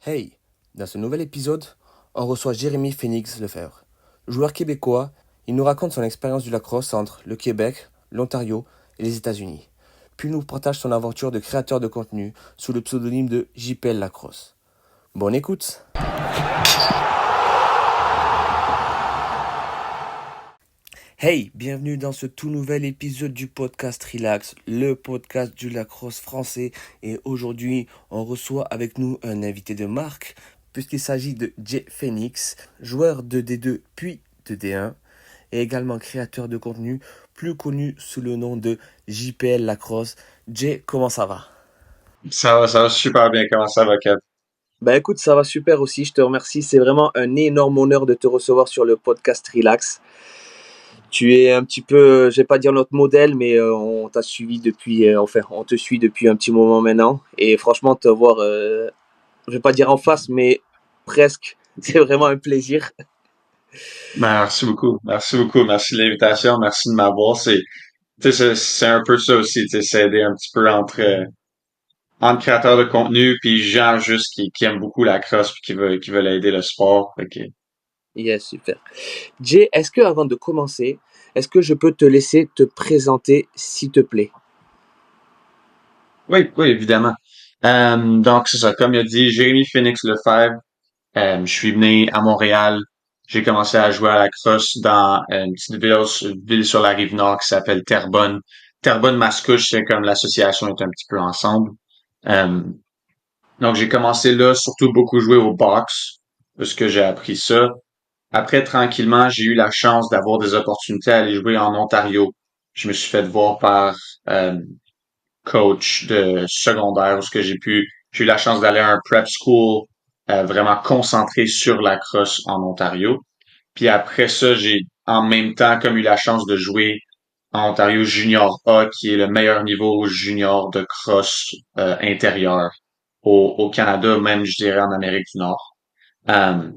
Hey, dans ce nouvel épisode, on reçoit Jérémy Phoenix Lefebvre. Joueur québécois, il nous raconte son expérience du lacrosse entre le Québec, l'Ontario et les États-Unis. Puis il nous partage son aventure de créateur de contenu sous le pseudonyme de JPL Lacrosse. Bonne écoute! Hey, bienvenue dans ce tout nouvel épisode du podcast Relax, le podcast du lacrosse français. Et aujourd'hui, on reçoit avec nous un invité de marque, puisqu'il s'agit de Jay Phoenix, joueur de D2 puis de D1, et également créateur de contenu, plus connu sous le nom de JPL Lacrosse. Jay, comment ça va? Ça va super bien. Comment ça va, Kev? Bah écoute, ça va super aussi, je te remercie. C'est vraiment un énorme honneur de te recevoir sur le podcast Relax. Tu es un petit peu, je vais pas dire notre modèle, mais on t'a suivi depuis, enfin, on te suit depuis un petit moment maintenant. Et franchement, te voir, je vais pas dire en face, mais presque, c'est vraiment un plaisir. Merci beaucoup. Merci beaucoup. Merci de l'invitation. Merci de m'avoir. Tu sais, c'est un peu ça aussi. Tu sais, c'est aider un petit peu entre créateurs de contenu puis gens juste qui aiment beaucoup la crosse puis qui veulent aider le sport. Fait que, Yes, super. Jay, est-ce que avant de commencer, est-ce que je peux te laisser te présenter, s'il te plaît? oui, oui, évidemment. Donc, c'est ça. Comme il a dit, Jérémy Phoenix Lefebvre. Je suis venu à Montréal. J'ai commencé à jouer à la crosse dans une petite ville sur la rive nord qui s'appelle Terrebonne. Terrebonne-Mascouche, c'est comme l'association est un petit peu ensemble. Euh, donc j'ai commencé là, surtout beaucoup jouer au box, parce que j'ai appris ça. Après, tranquillement, j'ai eu la chance d'avoir des opportunités à aller jouer en Ontario. Je me suis fait voir par euh, coach de secondaire où ce que j'ai eu la chance d'aller à un prep school vraiment concentré sur la crosse en Ontario. Puis après ça, j'ai en même temps comme eu la chance de jouer en Ontario Junior A, qui est le meilleur niveau junior de crosse intérieur au Canada, même je dirais en Amérique du Nord. Euh,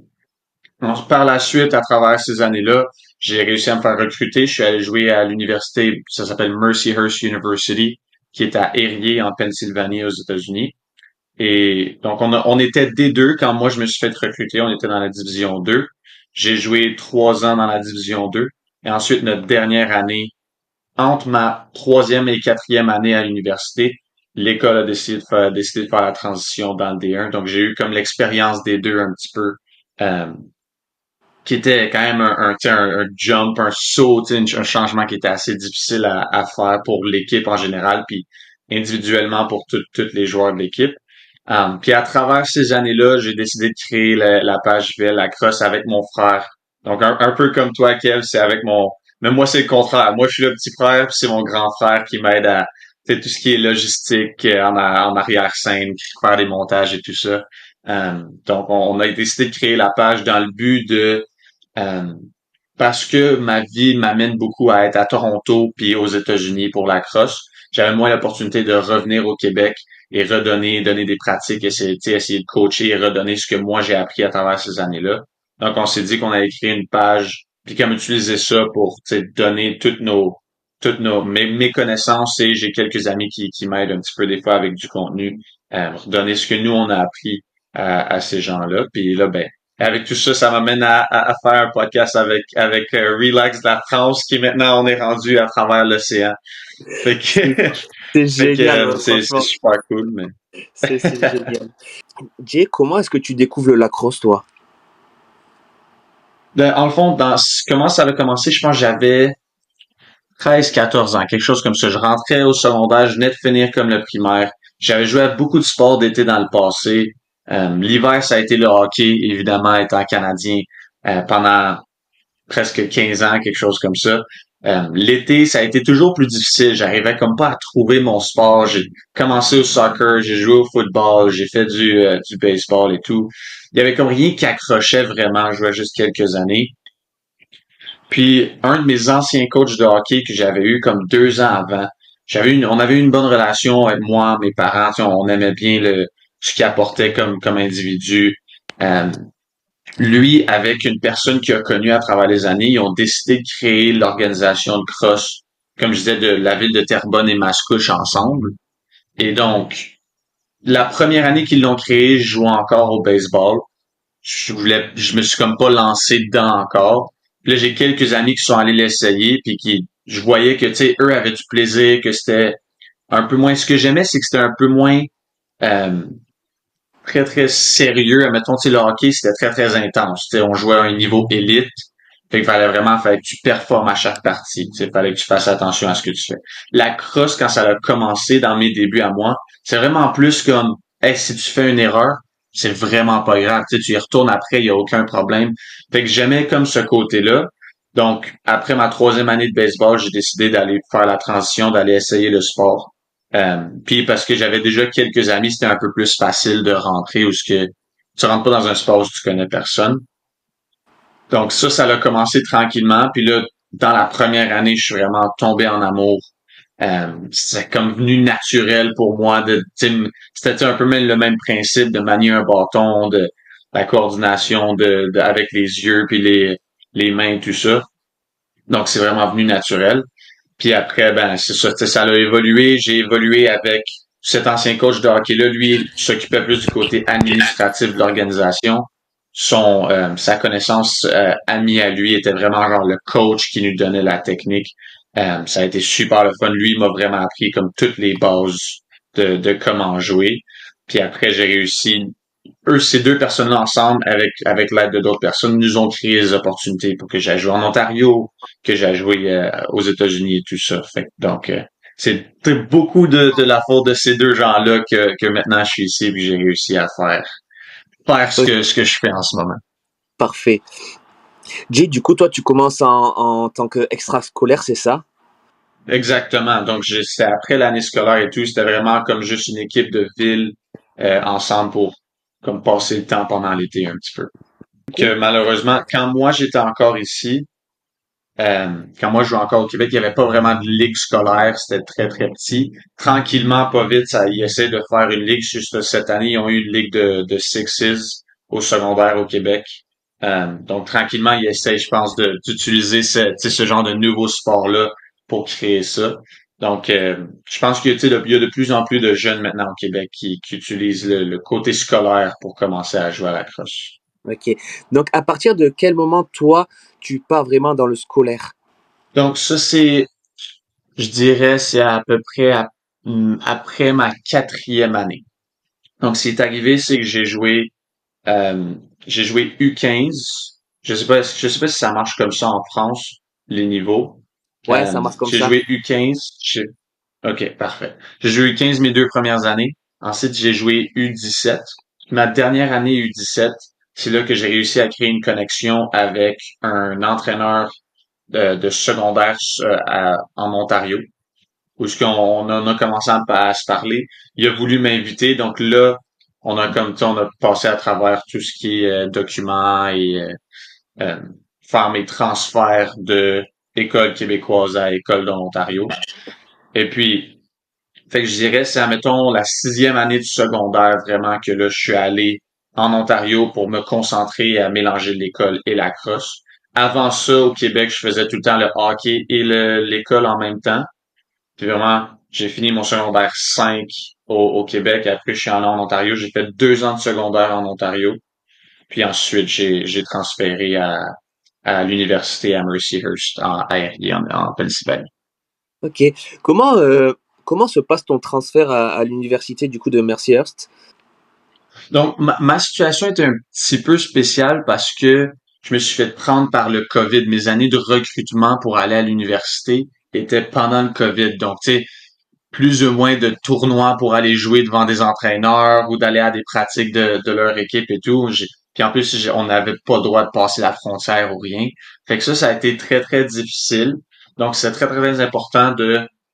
donc, par la suite, à travers ces années-là, j'ai réussi à me faire recruter. Je suis allé jouer à l'université, ça s'appelle Mercyhurst University, qui est à Erie, en Pennsylvanie, aux États-Unis. Et donc, on était D2 quand moi, je me suis fait recruter. On était dans la division 2. J'ai joué 3 ans dans la division 2. Et ensuite, notre dernière année, entre ma troisième et quatrième année à l'université, l'école a décidé de faire la transition dans le D1. Donc, j'ai eu comme l'expérience des deux un petit peu. Euh, qui était quand même tu sais, un jump, un saut, tu sais, un changement qui était assez difficile à faire pour l'équipe en général, puis individuellement pour tous les joueurs de l'équipe. Puis à travers ces années-là, j'ai décidé de créer la page VL Lacrosse avec mon frère. Donc un peu comme toi, Kev, c'est avec mon... Mais moi, c'est le contraire. Moi, je suis le petit frère, puis c'est mon grand frère qui m'aide à tu sais, tout ce qui est logistique en arrière-scène, faire des montages et tout ça. Donc, on a décidé de créer la page dans le but de euh, parce que ma vie m'amène beaucoup à être à Toronto puis aux États-Unis pour la crosse. J'avais moins l'opportunité de revenir au Québec et donner des pratiques, essayer de coacher et redonner ce que moi j'ai appris à travers ces années-là. Donc, on s'est dit qu'on allait créer une page puis comme utiliser ça pour donner mes connaissances et j'ai quelques amis qui m'aident un petit peu des fois avec du contenu, donner ce que nous on a appris à ces gens-là. Puis là, ben, avec tout ça, ça m'amène à faire un podcast avec Relax de la France, qui maintenant on est rendu à travers l'océan. Fait que, C'est c'est fait que génial, ouais, c'est franchement. super cool, mais C'est génial. Jay, comment est-ce que tu découvres le lacrosse, toi? en le fond, comment ça avait commencé, je pense que j'avais 13, 14 ans, quelque chose comme ça. Je rentrais au secondaire, je venais de finir comme le primaire. J'avais joué à beaucoup de sports d'été dans le passé. L'hiver, ça a été le hockey, évidemment, étant canadien, pendant presque 15 ans, quelque chose comme ça. L'été, ça a été toujours plus difficile. J'arrivais comme pas à trouver mon sport. J'ai commencé au soccer, j'ai joué au football, j'ai fait du baseball et tout. Il y avait comme rien qui accrochait vraiment. Je jouais juste quelques années. Puis, un de mes anciens coachs de hockey que j'avais eu comme 2 ans avant, on avait eu une bonne relation avec moi, mes parents, tu sais, on aimait bien ce qu'il apportait comme individu. Euh, Lui, avec une personne qu'il a connue à travers les années, ils ont décidé de créer l'organisation de cross, comme je disais, de la ville de Terrebonne et Mascouche ensemble. Et donc, la première année qu'ils l'ont créé, je jouais encore au baseball. Je me suis comme pas lancé dedans encore. Puis là, j'ai quelques amis qui sont allés l'essayer, puis je voyais que, tu sais, eux avaient du plaisir, que c'était un peu moins, ce que j'aimais, c'est que c'était un peu moins, euh, très, très sérieux. Admettons, tu sais, le hockey, c'était très, très intense. Tu sais, on jouait à un niveau élite. Fait qu'il fallait que tu performes à chaque partie. Tu sais, fallait que tu fasses attention à ce que tu fais. La crosse, quand ça a commencé dans mes débuts à moi, c'est vraiment plus comme, hey, si tu fais une erreur, c'est vraiment pas grave. Tu sais, tu y retournes après, il y a aucun problème. Fait que j'aimais comme ce côté-là. Donc, après ma troisième année de baseball, j'ai décidé d'aller faire la transition, d'aller essayer le sport. Puis parce que j'avais déjà quelques amis, c'était un peu plus facile de rentrer où ce que tu rentres pas dans un sport où tu connais personne. Donc ça l'a commencé tranquillement. Puis là, dans la première année, je suis vraiment tombé en amour. C'est comme venu naturel pour moi c'était un peu même le même principe de manier un bâton, de la coordination avec les yeux puis les mains, tout ça. Donc c'est vraiment venu naturel. Puis après, ben c'est ça, tu sais, ça a évolué. J'ai évolué avec cet ancien coach de hockey-là. Lui, il s'occupait plus du côté administratif de l'organisation. Sa connaissance amie à lui était vraiment genre le coach qui nous donnait la technique. Ça a été super le fun. Lui, il m'a vraiment appris comme toutes les bases de comment jouer. Puis après, j'ai réussi ces deux personnes-là ensemble, avec l'aide de d'autres personnes, nous ont créé des opportunités pour que j'aille jouer en Ontario, que j'aille jouer aux États-Unis et tout ça. C'est beaucoup de la faute de ces deux gens-là que maintenant je suis ici et que j'ai réussi à faire Ok, ce que je fais en ce moment. parfait. Jay, du coup, toi, tu commences en tant qu'extrascolaire, c'est ça? Exactement. Donc, c'était après l'année scolaire et tout, c'était vraiment comme juste une équipe de ville ensemble pour comme passer le temps pendant l'été un petit peu. Que malheureusement, quand moi j'étais encore ici, quand moi je jouais encore au Québec, il n'y avait pas vraiment de ligue scolaire, c'était très très petit. Tranquillement, pas vite, ils essaient de faire une ligue. Juste cette année, ils ont eu une ligue de Sixes au secondaire au Québec. Donc tranquillement, ils essaient, je pense, d'utiliser tu sais, ce genre de nouveau sport-là pour créer ça. Donc, je pense que tu sais, il y a de plus en plus de jeunes maintenant au Québec qui utilisent le côté scolaire pour commencer à jouer à la crosse. Ok. Donc, à partir de quel moment, toi, tu pars vraiment dans le scolaire? Donc ça, je dirais, c'est à peu près après ma quatrième année. Donc, ce qui est arrivé, c'est que j'ai joué U15. Je sais pas si ça marche comme ça en France, les niveaux. Ouais, ça marche comme J'ai ça. joué U15. OK, parfait. J'ai joué U15 mes deux premières années. Ensuite, j'ai joué U17. Ma dernière année U17, c'est là que j'ai réussi à créer une connexion avec un entraîneur de secondaire en Ontario où ce qu'on on en a commencé à se parler. Il a voulu m'inviter, donc là, on a comme on a passé à travers tout ce qui est documents et euh, faire mes transferts de école québécoise à école de l'Ontario. Et puis, fait que je dirais, c'est, admettons, la sixième année du secondaire, vraiment, que là, je suis allé en Ontario pour me concentrer à mélanger l'école et la crosse. Avant ça, au Québec, je faisais tout le temps le hockey et l'école en même temps. Puis vraiment, j'ai fini mon secondaire 5 au Québec. Après, je suis allé en Ontario. J'ai fait 2 ans de secondaire en Ontario. Puis ensuite, j'ai transféré à l'université à Mercyhurst en Pennsylvanie. Ok. Comment, euh, comment se passe ton transfert à l'université du coup de Mercyhurst? Donc, ma situation est un petit peu spéciale parce que je me suis fait prendre par le COVID. Mes années de recrutement pour aller à l'université étaient pendant le COVID. Donc, tu sais, plus ou moins de tournois pour aller jouer devant des entraîneurs ou d'aller à des pratiques de leur équipe et tout. Puis en plus, on n'avait pas le droit de passer la frontière ou rien. Fait que ça a été très, très difficile. Donc, c'est très, très, très important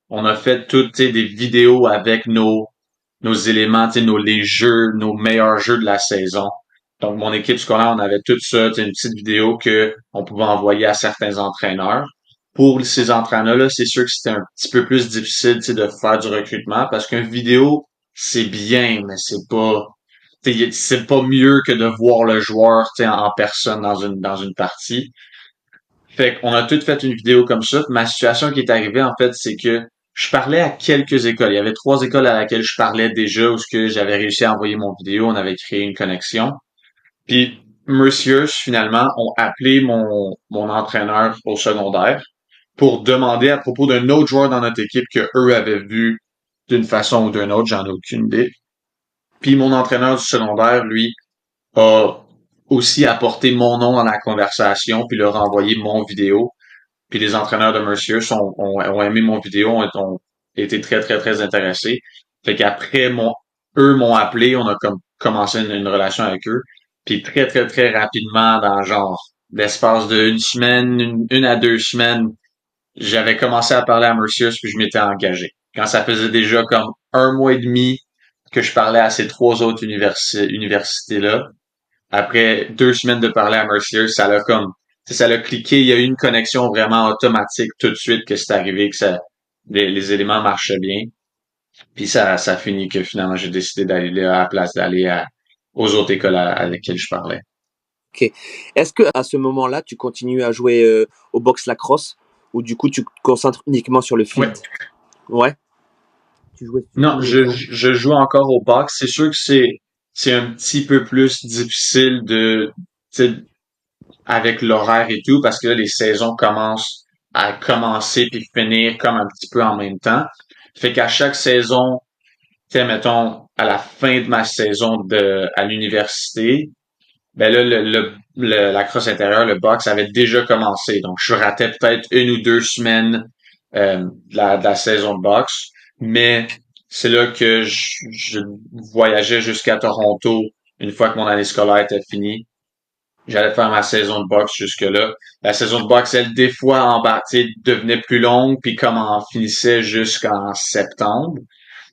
on a fait toutes, tu sais, des vidéos avec nos éléments, tu sais, les jeux, nos meilleurs jeux de la saison. Donc, mon équipe scolaire, on avait tout ça, tu sais, une petite vidéo que on pouvait envoyer à certains entraîneurs. Pour ces entraîneurs-là, c'est sûr que c'était un petit peu plus difficile, tu sais, de faire du recrutement parce qu'une vidéo, c'est bien, mais c'est pas mieux que de voir le joueur, tu sais, en personne dans une partie. Fait qu'on a tout fait une vidéo comme ça. Ma situation qui est arrivée, en fait, c'est que Je parlais à quelques écoles. Il y avait 3 écoles à laquelle je parlais déjà où ce que j'avais réussi à envoyer mon vidéo. On avait créé une connexion. Puis Merciers, finalement, ont appelé mon entraîneur au secondaire pour demander à propos d'un autre joueur dans notre équipe que eux avaient vu d'une façon ou d'une autre, j'en ai aucune idée. Puis mon entraîneur du secondaire, lui, a aussi apporté mon nom dans la conversation, puis leur a envoyé mon vidéo. Puis les entraîneurs de Mercier ont aimé mon vidéo, ont été très, très, très intéressés. Fait qu'après, eux m'ont appelé, on a comme commencé une relation avec eux. Puis très, très, très rapidement, dans genre l'espace d'une semaine, une à 2 semaines, j'avais commencé à parler à Mercier, puis je m'étais engagé. Quand ça faisait déjà comme 1 mois et demi que je parlais à ces 3 autres universités-là, après 2 semaines de parler à Mercier, ça l'a comme, ça l'a cliqué. Il y a eu une connexion vraiment automatique tout de suite que c'est arrivé, que les éléments marchaient bien. Puis ça finit que finalement j'ai décidé d'aller là à la place d'aller aux autres écoles à lesquelles je parlais. Ok. Est-ce que à ce moment-là, tu continues à jouer au box lacrosse ou du coup tu te concentres uniquement sur le Ouais. field? Ouais. Tu jouais Non, surtout. je joue encore au box. C'est sûr que c'est un petit peu plus difficile tu sais, avec l'horaire et tout, parce que là, les saisons commencent à commencer puis finir comme un petit peu en même temps. Fait qu'à chaque saison, tu sais, mettons, à la fin de ma saison à l'université, ben là, la crosse intérieure, le box avait déjà commencé. Donc, je ratais peut-être 1 ou 2 semaines de la saison de boxe. Mais c'est là que je voyageais jusqu'à Toronto une fois que mon année scolaire était finie. J'allais faire ma saison de boxe jusque-là. La saison de boxe, elle, des fois, devenait plus longue, puis comme en finissait jusqu'en septembre.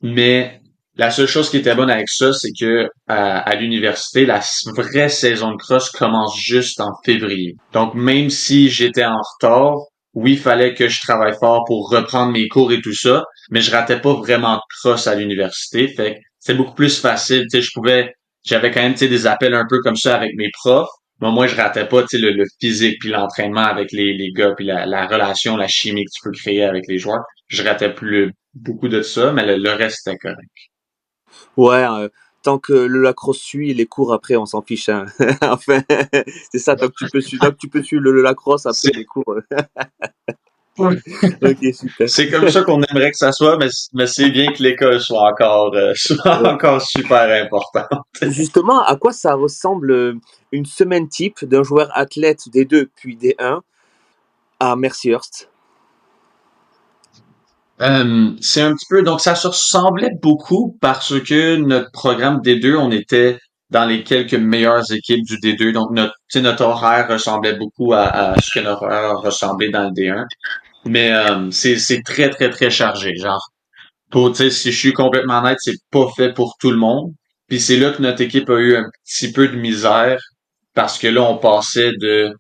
Mais la seule chose qui était bonne avec ça, c'est que à l'université, la vraie saison de cross commence juste en février. Donc, même si j'étais en retard, oui, il fallait que je travaille fort pour reprendre mes cours et tout ça, mais je ratais pas vraiment de cross à l'université. Fait que c'est beaucoup plus facile. Tu sais, j'avais quand même, tu sais, des appels un peu comme ça avec mes profs. Mais moi, je ratais pas, tu sais, le physique puis l'entraînement avec les gars puis la relation, la chimie que tu peux créer avec les joueurs. Je ratais plus beaucoup de ça, mais le reste était correct. Ouais, tant que le lacrosse suit, les cours après, on s'en fiche, hein. Enfin, c'est ça, tant que tu peux suivre le lacrosse, après les C'est cours. Ok, super. c'est comme ça qu'on aimerait que ça soit, mais c'est bien que l'école soit encore soit Ouais. encore super important. Justement, à quoi ça ressemble une semaine type d'un joueur athlète des 2 puis des 1 à Mercyhurst? C'est un petit peu, donc ça se ressemblait beaucoup parce que notre programme D2, on était dans les quelques meilleures équipes du D2, donc tu sais, notre horaire ressemblait beaucoup à ce que notre horaire ressemblait dans le D1. Mais c'est très, très, très chargé. Genre, tu sais, si je suis complètement honnête, c'est pas fait pour tout le monde. Puis c'est là que notre équipe a eu un petit peu de misère parce que là, on passait de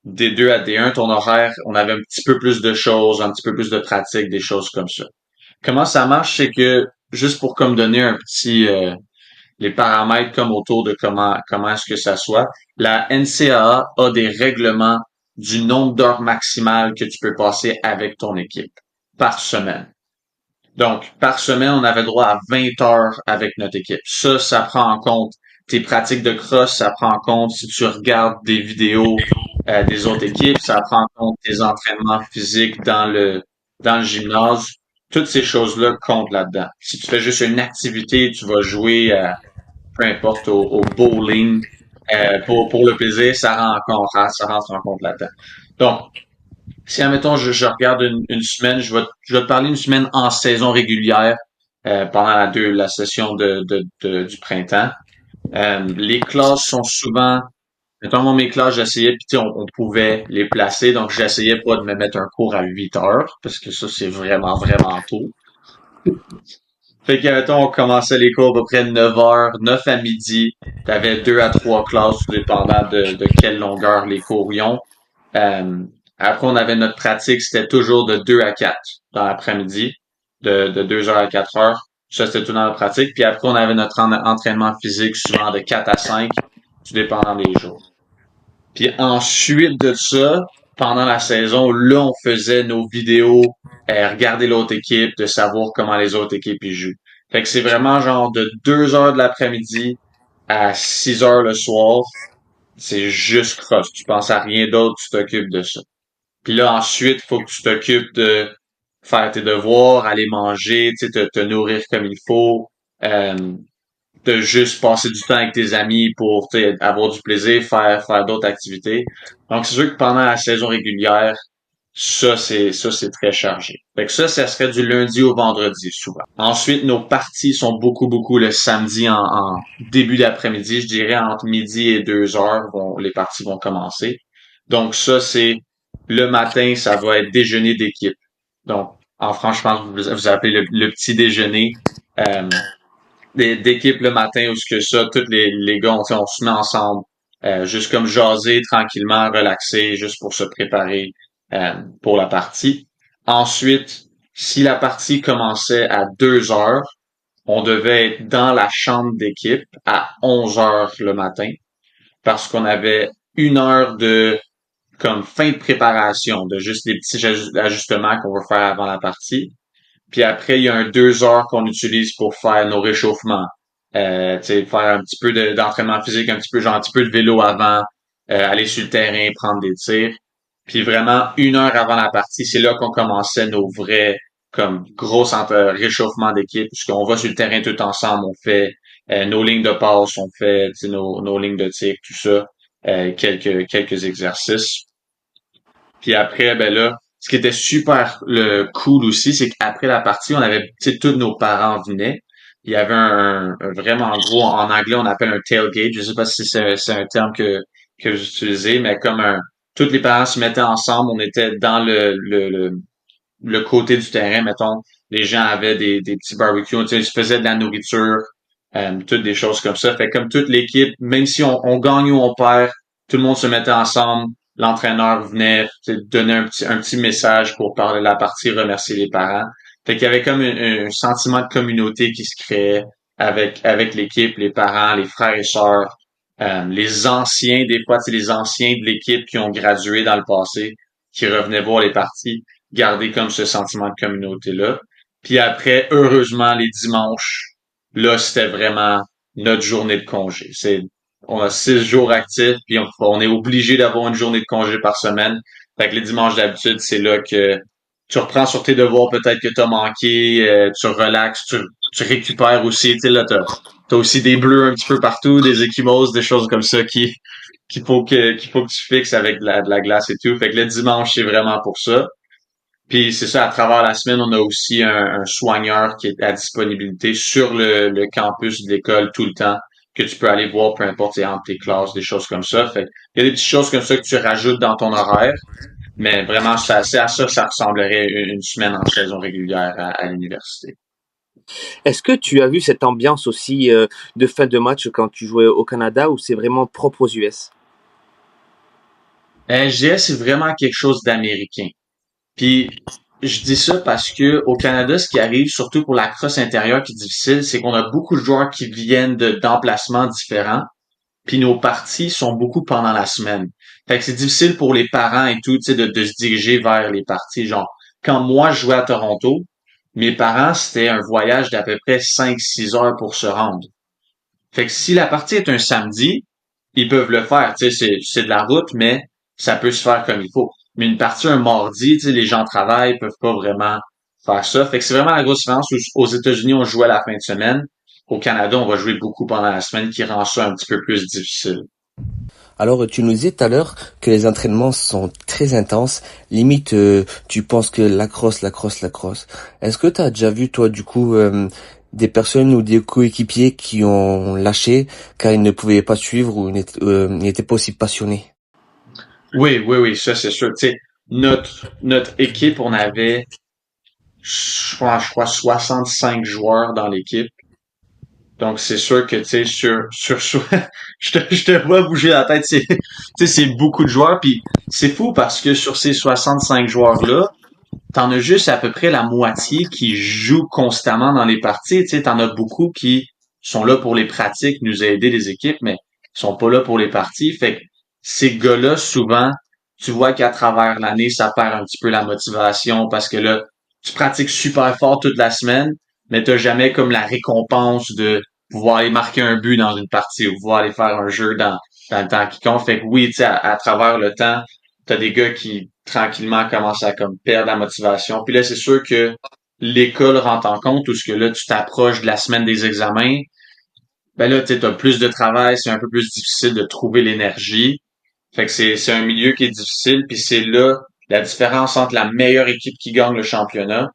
D2 à D1, ton horaire, on avait un petit peu plus de choses, un petit peu plus de pratique, des choses comme ça. Comment ça marche, c'est que juste pour comme donner un petit les paramètres comme autour de comment est-ce que ça soit, la NCAA a des règlements du nombre d'heures maximales que tu peux passer avec ton équipe par semaine. Donc, par semaine, on avait droit à 20 heures avec notre équipe. Ça prend en compte tes pratiques de cross, ça prend en compte si tu regardes des vidéos des autres équipes, ça prend en compte tes entraînements physiques dans le gymnase. Toutes ces choses-là comptent là-dedans. Si tu fais juste une activité, tu vas jouer peu importe au bowling pour le plaisir, ça rentre en compte là-dedans. Donc, si, admettons, je regarde une semaine, je vais te parler une semaine en saison régulière pendant la session du printemps. Les classes sont souvent, mettons, moi, mes classes, j'essayais, puis tu sais, on pouvait les placer, donc j'essayais pas de me mettre un cours à 8 heures, parce que ça, c'est vraiment, vraiment tôt. Fait que, mettons, on commençait les cours à peu près 9 heures, 9 à midi. T'avais 2 à 3 classes, tout dépendant de quelle longueur les cours y ont. Euh, Après, on avait notre pratique, c'était toujours de 2 à 4 dans l'après-midi, de 2 heures à 4 heures. Ça, c'était tout dans la pratique. Puis après, on avait notre entraînement physique souvent de 4 à 5, tout dépendant des jours. Puis ensuite de ça, pendant la saison, là, on faisait nos vidéos, regarder l'autre équipe, de savoir comment les autres équipes y jouent. Fait que c'est vraiment genre de 2 heures de l'après-midi à 6 heures le soir. C'est juste cross. Tu penses à rien d'autre, tu t'occupes de ça. Puis là, ensuite, faut que tu t'occupes de faire tes devoirs, aller manger, tu sais, te nourrir comme il faut, euh, de juste passer du temps avec tes amis pour tu sais, avoir du plaisir, faire d'autres activités. Donc, c'est sûr que pendant la saison régulière, ça c'est très chargé. Fait que ça serait du lundi au vendredi souvent. Ensuite, nos parties sont beaucoup le samedi en début d'après-midi, je dirais entre midi et 2 heures, les parties vont commencer. Donc ça c'est le matin, ça va être déjeuner d'équipe. Donc en France, je pense que vous appelez le petit déjeuner. Euh, d'équipe le matin où ce que ça, tous les gars, on se met ensemble, juste comme jaser tranquillement, relaxer, juste pour se préparer pour la partie. Ensuite, si la partie commençait à 2 heures, on devait être dans la chambre d'équipe à 11 heures le matin parce qu'on avait 1 heure de comme fin de préparation, de juste des petits ajustements qu'on va faire avant la partie. Puis après, il y a 2 heures qu'on utilise pour faire nos réchauffements. Tu sais, faire un petit peu d'entraînement physique, un petit peu, genre un petit peu de vélo avant, aller sur le terrain, prendre des tirs. Puis vraiment, 1 heure avant la partie, c'est là qu'on commençait nos vrais, comme, gros réchauffements d'équipe, puisqu'on va sur le terrain tout ensemble, on fait nos lignes de passe, on fait tu sais, nos lignes de tir, tout ça, quelques exercices. Puis après, ben là, ce qui était super cool aussi, c'est qu'après la partie, on avait, tu sais, tous nos parents venaient. Il y avait un vraiment gros, en anglais, on appelle un tailgate. Je sais pas si c'est un terme que vous utilisez, mais comme tous les parents se mettaient ensemble, on était dans le côté du terrain, mettons. Les gens avaient des petits barbecues, tu sais, ils se faisaient de la nourriture, toutes des choses comme ça. Fait comme toute l'équipe, même si on gagne ou on perd, tout le monde se mettait ensemble. L'entraîneur venait donner un petit message pour parler de la partie, remercier les parents. Fait qu'il y avait comme un sentiment de communauté qui se créait avec l'équipe, les parents, les frères et sœurs, les anciens, des fois, c'est les anciens de l'équipe qui ont gradué dans le passé, qui revenaient voir les parties, garder comme ce sentiment de communauté-là. Puis après, heureusement, les dimanches, là, c'était vraiment notre journée de congé. On a 6 jours actifs, puis on est obligé d'avoir une journée de congé par semaine. Fait que les dimanches d'habitude, c'est là que tu reprends sur tes devoirs peut-être que t'as manqué, tu relaxes, tu récupères aussi, tu sais, là, t'as aussi des bleus un petit peu partout, des échymoses, des choses comme ça qu'il faut que tu fixes avec de la glace et tout. Fait que le dimanche, c'est vraiment pour ça. Puis c'est ça, à travers la semaine, on a aussi un soigneur qui est à disponibilité sur le campus de l'école tout le temps, que tu peux aller voir, peu importe, c'est entre tes classes, des choses comme ça. Fait il y a des petites choses comme ça que tu rajoutes dans ton horaire, mais vraiment, c'est à ça que ça ressemblerait une semaine en saison régulière à l'université. Est-ce que tu as vu cette ambiance aussi de fin de match quand tu jouais au Canada ou c'est vraiment propre aux US? Je dirais que c'est vraiment quelque chose d'américain. Puis je dis ça parce que au Canada, ce qui arrive, surtout pour la crosse intérieure qui est difficile, c'est qu'on a beaucoup de joueurs qui viennent d'emplacements différents. Puis nos parties sont beaucoup pendant la semaine. Fait que c'est difficile pour les parents et tout, tu sais, de se diriger vers les parties. Genre, quand moi je jouais à Toronto, mes parents, c'était un voyage d'à peu près 5-6 heures pour se rendre. Fait que si la partie est un samedi, ils peuvent le faire, tu sais, c'est de la route, mais ça peut se faire comme il faut. Mais une partie un mardi, tu sais, les gens travaillent, peuvent pas vraiment faire ça. Fait que c'est vraiment la grosse différence. Aux États-Unis, on joue à la fin de semaine. Au Canada, on va jouer beaucoup pendant la semaine, qui rend ça un petit peu plus difficile. Alors, tu nous disais tout à l'heure que les entraînements sont très intenses. Limite, tu penses que lacrosse. Est-ce que tu as déjà vu, toi, du coup, des personnes ou des coéquipiers qui ont lâché car ils ne pouvaient pas suivre ou n'étaient pas aussi passionnés? Oui, ça c'est sûr. Tu sais, notre équipe, on avait, je crois 65 joueurs dans l'équipe. Donc c'est sûr que tu sais je te vois bouger la tête, tu sais c'est beaucoup de joueurs puis c'est fou parce que sur ces 65 joueurs là, t'en as juste à peu près la moitié qui jouent constamment dans les parties, tu sais t'en as beaucoup qui sont là pour les pratiques, nous aider les équipes mais ils sont pas là pour les parties. Fait que ces gars-là souvent tu vois qu'à travers l'année, ça perd un petit peu la motivation parce que là, tu pratiques super fort toute la semaine, mais t'as jamais comme la récompense de pouvoir aller marquer un but dans une partie ou pouvoir aller faire un jeu dans le temps qui compte. Fait que oui, tu sais, à travers le temps, t'as des gars qui tranquillement commencent à comme perdre la motivation. Puis là, c'est sûr que l'école rentre en compte où ce que là, tu t'approches de la semaine des examens. Ben là, tu as plus de travail, c'est un peu plus difficile de trouver l'énergie. Fait que c'est un milieu qui est difficile, puis c'est là la différence entre la meilleure équipe qui gagne le championnat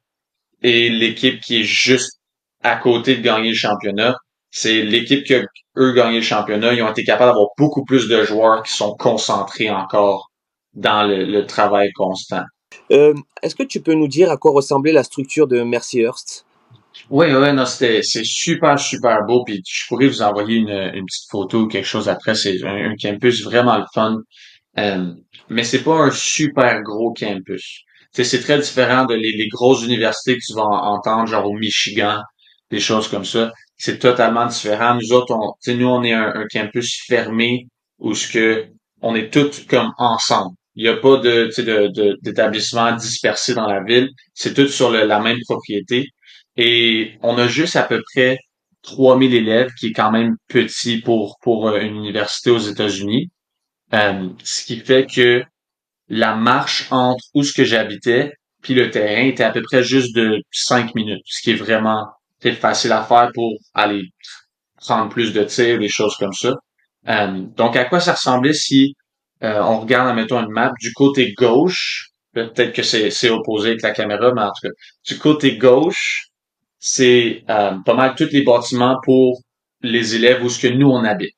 et l'équipe qui est juste à côté de gagner le championnat. C'est l'équipe qui a, eux, gagné le championnat. Ils ont été capables d'avoir beaucoup plus de joueurs qui sont concentrés encore dans le travail constant. Euh, Est-ce que tu peux nous dire à quoi ressemblait la structure de Mercyhurst? Oui, ouais, non, c'est super, super beau. Puis je pourrais vous envoyer une petite photo ou quelque chose après. C'est un campus vraiment le fun. Euh, mais c'est pas un super gros campus. Tu sais, c'est très différent de les grosses universités que tu vas entendre, genre au Michigan, des choses comme ça. C'est totalement différent. Nous autres, tu sais, nous, on est un campus fermé où ce que on est tous comme ensemble. Il n'y a pas de, tu sais, d'établissements dispersés dans la ville. C'est tout sur la même propriété. Et on a juste à peu près 3000 élèves, qui est quand même petit pour une université aux États-Unis. Ce qui fait que la marche entre où ce que j'habitais puis le terrain était à peu près juste de 5 minutes, ce qui est vraiment facile à faire pour aller prendre plus de tirs, des choses comme ça. Donc, à quoi ça ressemblait si on regarde, mettons, une map du côté gauche, peut-être que c'est opposé avec la caméra, mais en tout cas, du côté gauche, c'est pas mal tous les bâtiments pour les élèves où ce que nous on habite.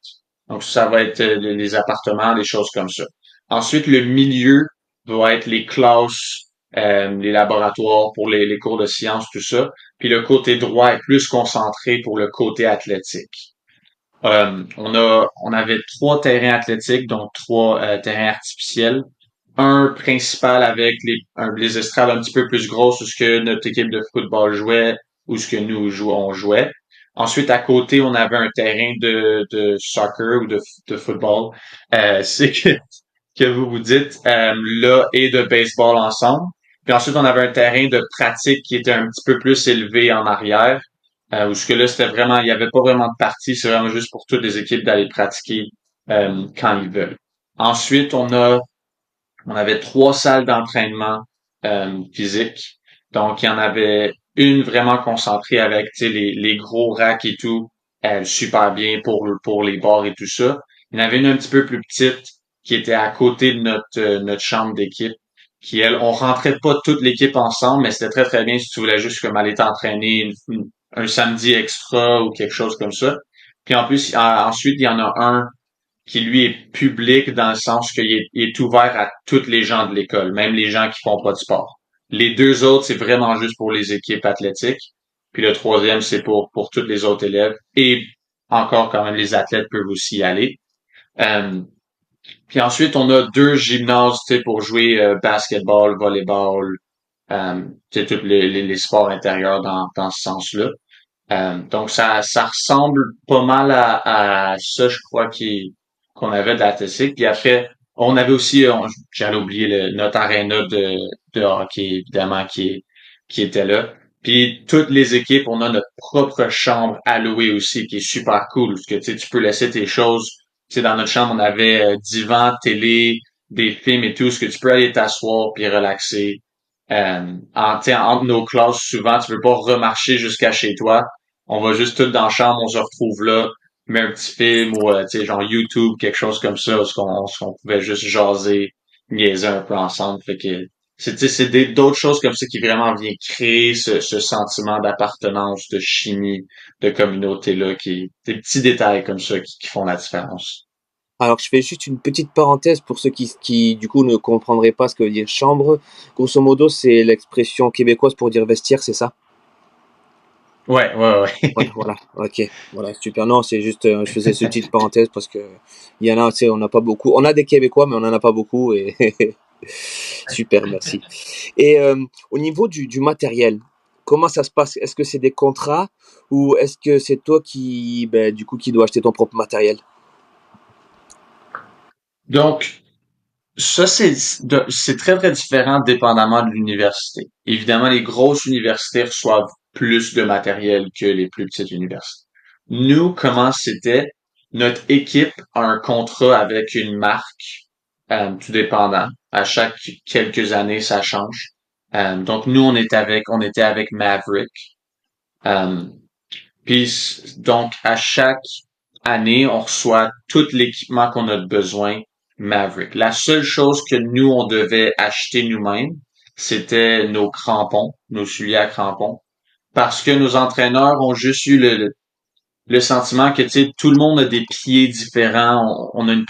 Donc ça va être les appartements, des choses comme ça. Ensuite, le milieu va être les classes, les laboratoires pour les cours de sciences, tout ça. Puis le côté droit est plus concentré pour le côté athlétique. On avait 3 terrains athlétiques, donc 3 terrains artificiels. Un principal avec les estrades un petit peu plus grosses où ce que notre équipe de football jouait, où ce que on jouait. Ensuite, à côté, on avait un terrain de soccer ou de football. C'est que vous vous dites là et de baseball ensemble. Puis ensuite, on avait un terrain de pratique qui était un petit peu plus élevé en arrière. Où ce que là, c'était vraiment, il n'y avait pas vraiment de partie, c'est vraiment juste pour toutes les équipes d'aller pratiquer quand ils veulent. Ensuite, on avait 3 salles d'entraînement physique. Donc, il y en avait une vraiment concentrée avec les gros racks et tout, super bien pour les bars et tout ça. Il y en avait une un petit peu plus petite qui était à côté de notre chambre d'équipe, qui, elle, on rentrait pas toute l'équipe ensemble, mais c'était très très bien si tu voulais juste comme aller t'entraîner un samedi extra ou quelque chose comme ça. Puis en plus, ensuite, il y en a un qui lui est public dans le sens il est ouvert à toutes les gens de l'école, même les gens qui font pas de sport. Les 2 autres, c'est vraiment juste pour les équipes athlétiques. Puis le troisième, c'est pour tous les autres élèves. Et encore quand même, les athlètes peuvent aussi y aller. Euh, Puis ensuite, on a 2 gymnases, tu sais, pour jouer basketball, volleyball, tu sais, tous les sports intérieurs dans ce sens-là. Donc ça ressemble pas mal à ça, je crois, qu'on avait de l'athlétique. Puis après, on avait aussi, j'allais oublier notre aréna de hockey, évidemment, qui était là. Puis toutes les équipes, on a notre propre chambre allouée aussi, qui est super cool, parce que tu peux laisser tes choses. Tu sais, dans notre chambre, on avait divan, télé, des films et tout, ce que tu peux aller t'asseoir puis relaxer. Tu sais, entre nos classes, souvent, tu peux pas remarcher jusqu'à chez toi. On va juste tout dans la chambre, on se retrouve là, met un petit film ou tu sais, genre YouTube, quelque chose comme ça, où ce qu'on pouvait juste jaser, niaiser un peu ensemble. Fait que tu sais, c'est d'autres choses comme ça qui vraiment vient créer ce sentiment d'appartenance, de chimie, de communauté là, des petits détails comme ça qui font la différence. Alors, je fais juste une petite parenthèse pour ceux qui du coup, ne comprendraient pas ce que veut dire chambre. Grosso modo, c'est l'expression québécoise pour dire vestiaire, c'est ça? Ouais, ouais, ouais. Ouais, voilà. Ok. Voilà, super. Non, c'est juste, je faisais cette petite parenthèse parce que il y en a, tu sais, on n'a pas beaucoup. On a des Québécois, mais on n'en a pas beaucoup. Et super, merci. Et au niveau du matériel, comment ça se passe? Est-ce que c'est des contrats ou est-ce que c'est toi qui, du coup, qui dois acheter ton propre matériel? Donc, Ça, c'est très, très différent dépendamment de l'université. Évidemment, les grosses universités reçoivent plus de matériel que les plus petites universités. Nous, comment c'était? Notre équipe a un contrat avec une marque, tout dépendant. À chaque quelques années, ça change. Donc, nous, on était avec Maverick. Euh, donc, à chaque année, on reçoit tout l'équipement qu'on a besoin Maverick. La seule chose que nous, on devait acheter nous-mêmes, c'était nos crampons, nos souliers à crampons. Parce que nos entraîneurs ont juste eu le sentiment que, tu sais, tout le monde a des pieds différents, on a une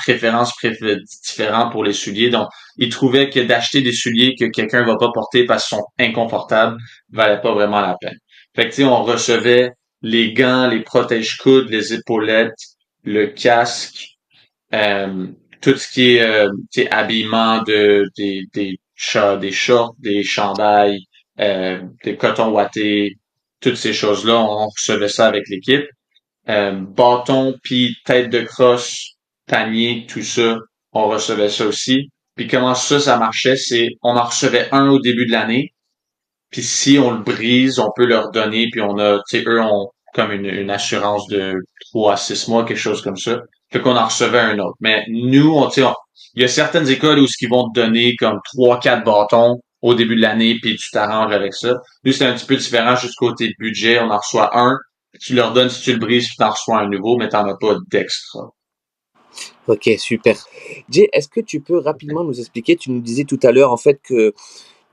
différente pour les souliers. Donc, ils trouvaient que d'acheter des souliers que quelqu'un va pas porter parce qu'ils sont inconfortables valait pas vraiment la peine. Fait que, tu sais, on recevait les gants, les protège-coudes, les épaulettes, le casque, euh, tout ce qui est, tu sais, habillement des shorts, des chandails, des cotons wattés, toutes ces choses-là, on recevait ça avec l'équipe. Bâton puis tête de crosse, panier, tout ça, on recevait ça aussi. Puis comment ça marchait, c'est on en recevait un au début de l'année, puis si on le brise, on peut leur donner, puis on a, tu sais, eux ont comme une assurance de 3 à 6 mois, quelque chose comme ça. Fait qu'on en recevait un autre. Mais nous, tu sais, il y a certaines écoles où ce qu'ils vont te donner comme 3 4 bâtons au début de l'année, puis tu t'arranges avec ça. Nous, c'est un petit peu différent juste côté budget. On en reçoit un, tu leur donnes si tu le brises, puis t'en reçois un nouveau, mais t'en as pas d'extra. Ok, super. Jay, est-ce que tu peux rapidement nous expliquer, tu nous disais tout à l'heure en fait que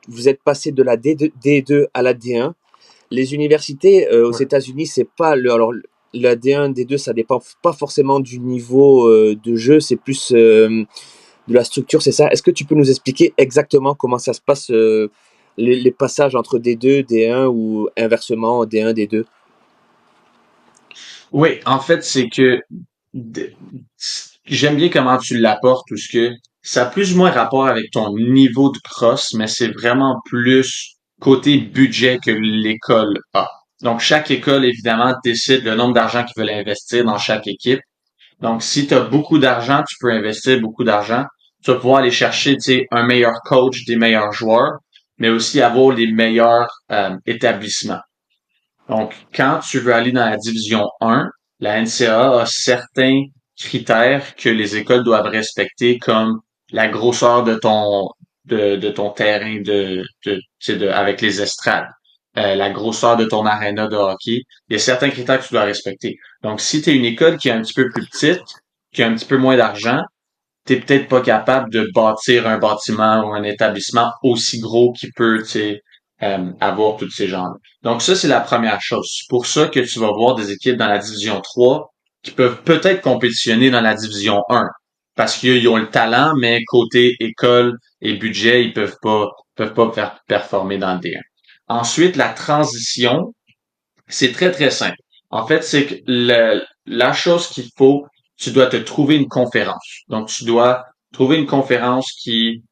vous êtes passé de la D2 à la D1. Les universités aux Ouais. États-Unis, c'est pas le. Alors, la D1, D2, ça dépend pas forcément du niveau de jeu, c'est plus de la structure, c'est ça. Est-ce que tu peux nous expliquer exactement comment ça se passe, les passages entre D2, D1 ou inversement D1, D2? Oui, en fait, c'est que d- j'aime bien comment tu l'apportes, parce que ça a plus ou moins rapport avec ton niveau de crosse, mais c'est vraiment plus côté budget que l'école a. Donc, chaque école, évidemment, décide le nombre d'argent qu'ils veulent investir dans chaque équipe. Donc, si tu as beaucoup d'argent, tu peux investir beaucoup d'argent. Tu vas pouvoir aller chercher, tu sais, un meilleur coach, des meilleurs joueurs, mais aussi avoir les meilleurs établissements. Donc, quand tu veux aller dans la division 1, la NCAA a certains critères que les écoles doivent respecter, comme la grosseur de ton terrain tu sais, avec les estrades, la grosseur de ton aréna de hockey. Il y a certains critères que tu dois respecter. Donc, si tu es une école qui est un petit peu plus petite, qui a un petit peu moins d'argent, t'es peut-être pas capable de bâtir un bâtiment ou un établissement aussi gros qui peut, tu sais, avoir tous ces gens-là. Donc ça, c'est la première chose. C'est pour ça que tu vas voir des équipes dans la division 3 qui peuvent peut-être compétitionner dans la division 1 parce qu'ils ont le talent, mais côté école et budget, ils peuvent pas faire performer dans le D1. Ensuite, la transition, c'est très, très simple. En fait, c'est que la chose qu'il faut, tu dois te trouver une conférence. Donc, tu dois trouver une conférence qui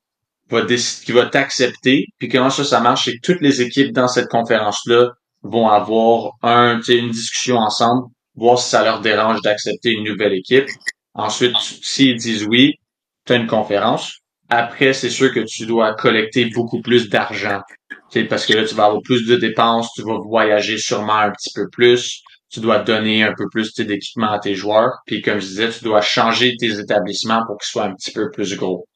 va t'accepter. Puis comment ça marche, c'est que toutes les équipes dans cette conférence-là vont avoir tu sais, une discussion ensemble, voir si ça leur dérange d'accepter une nouvelle équipe. Ensuite, s'ils disent oui, tu as une conférence. Après, c'est sûr que tu dois collecter beaucoup plus d'argent. Tu sais, parce que là, tu vas avoir plus de dépenses, tu vas voyager sûrement un petit peu plus, tu dois donner un peu plus tu sais, d'équipement à tes joueurs. Puis comme je disais, tu dois changer tes établissements pour qu'ils soient un petit peu plus gros.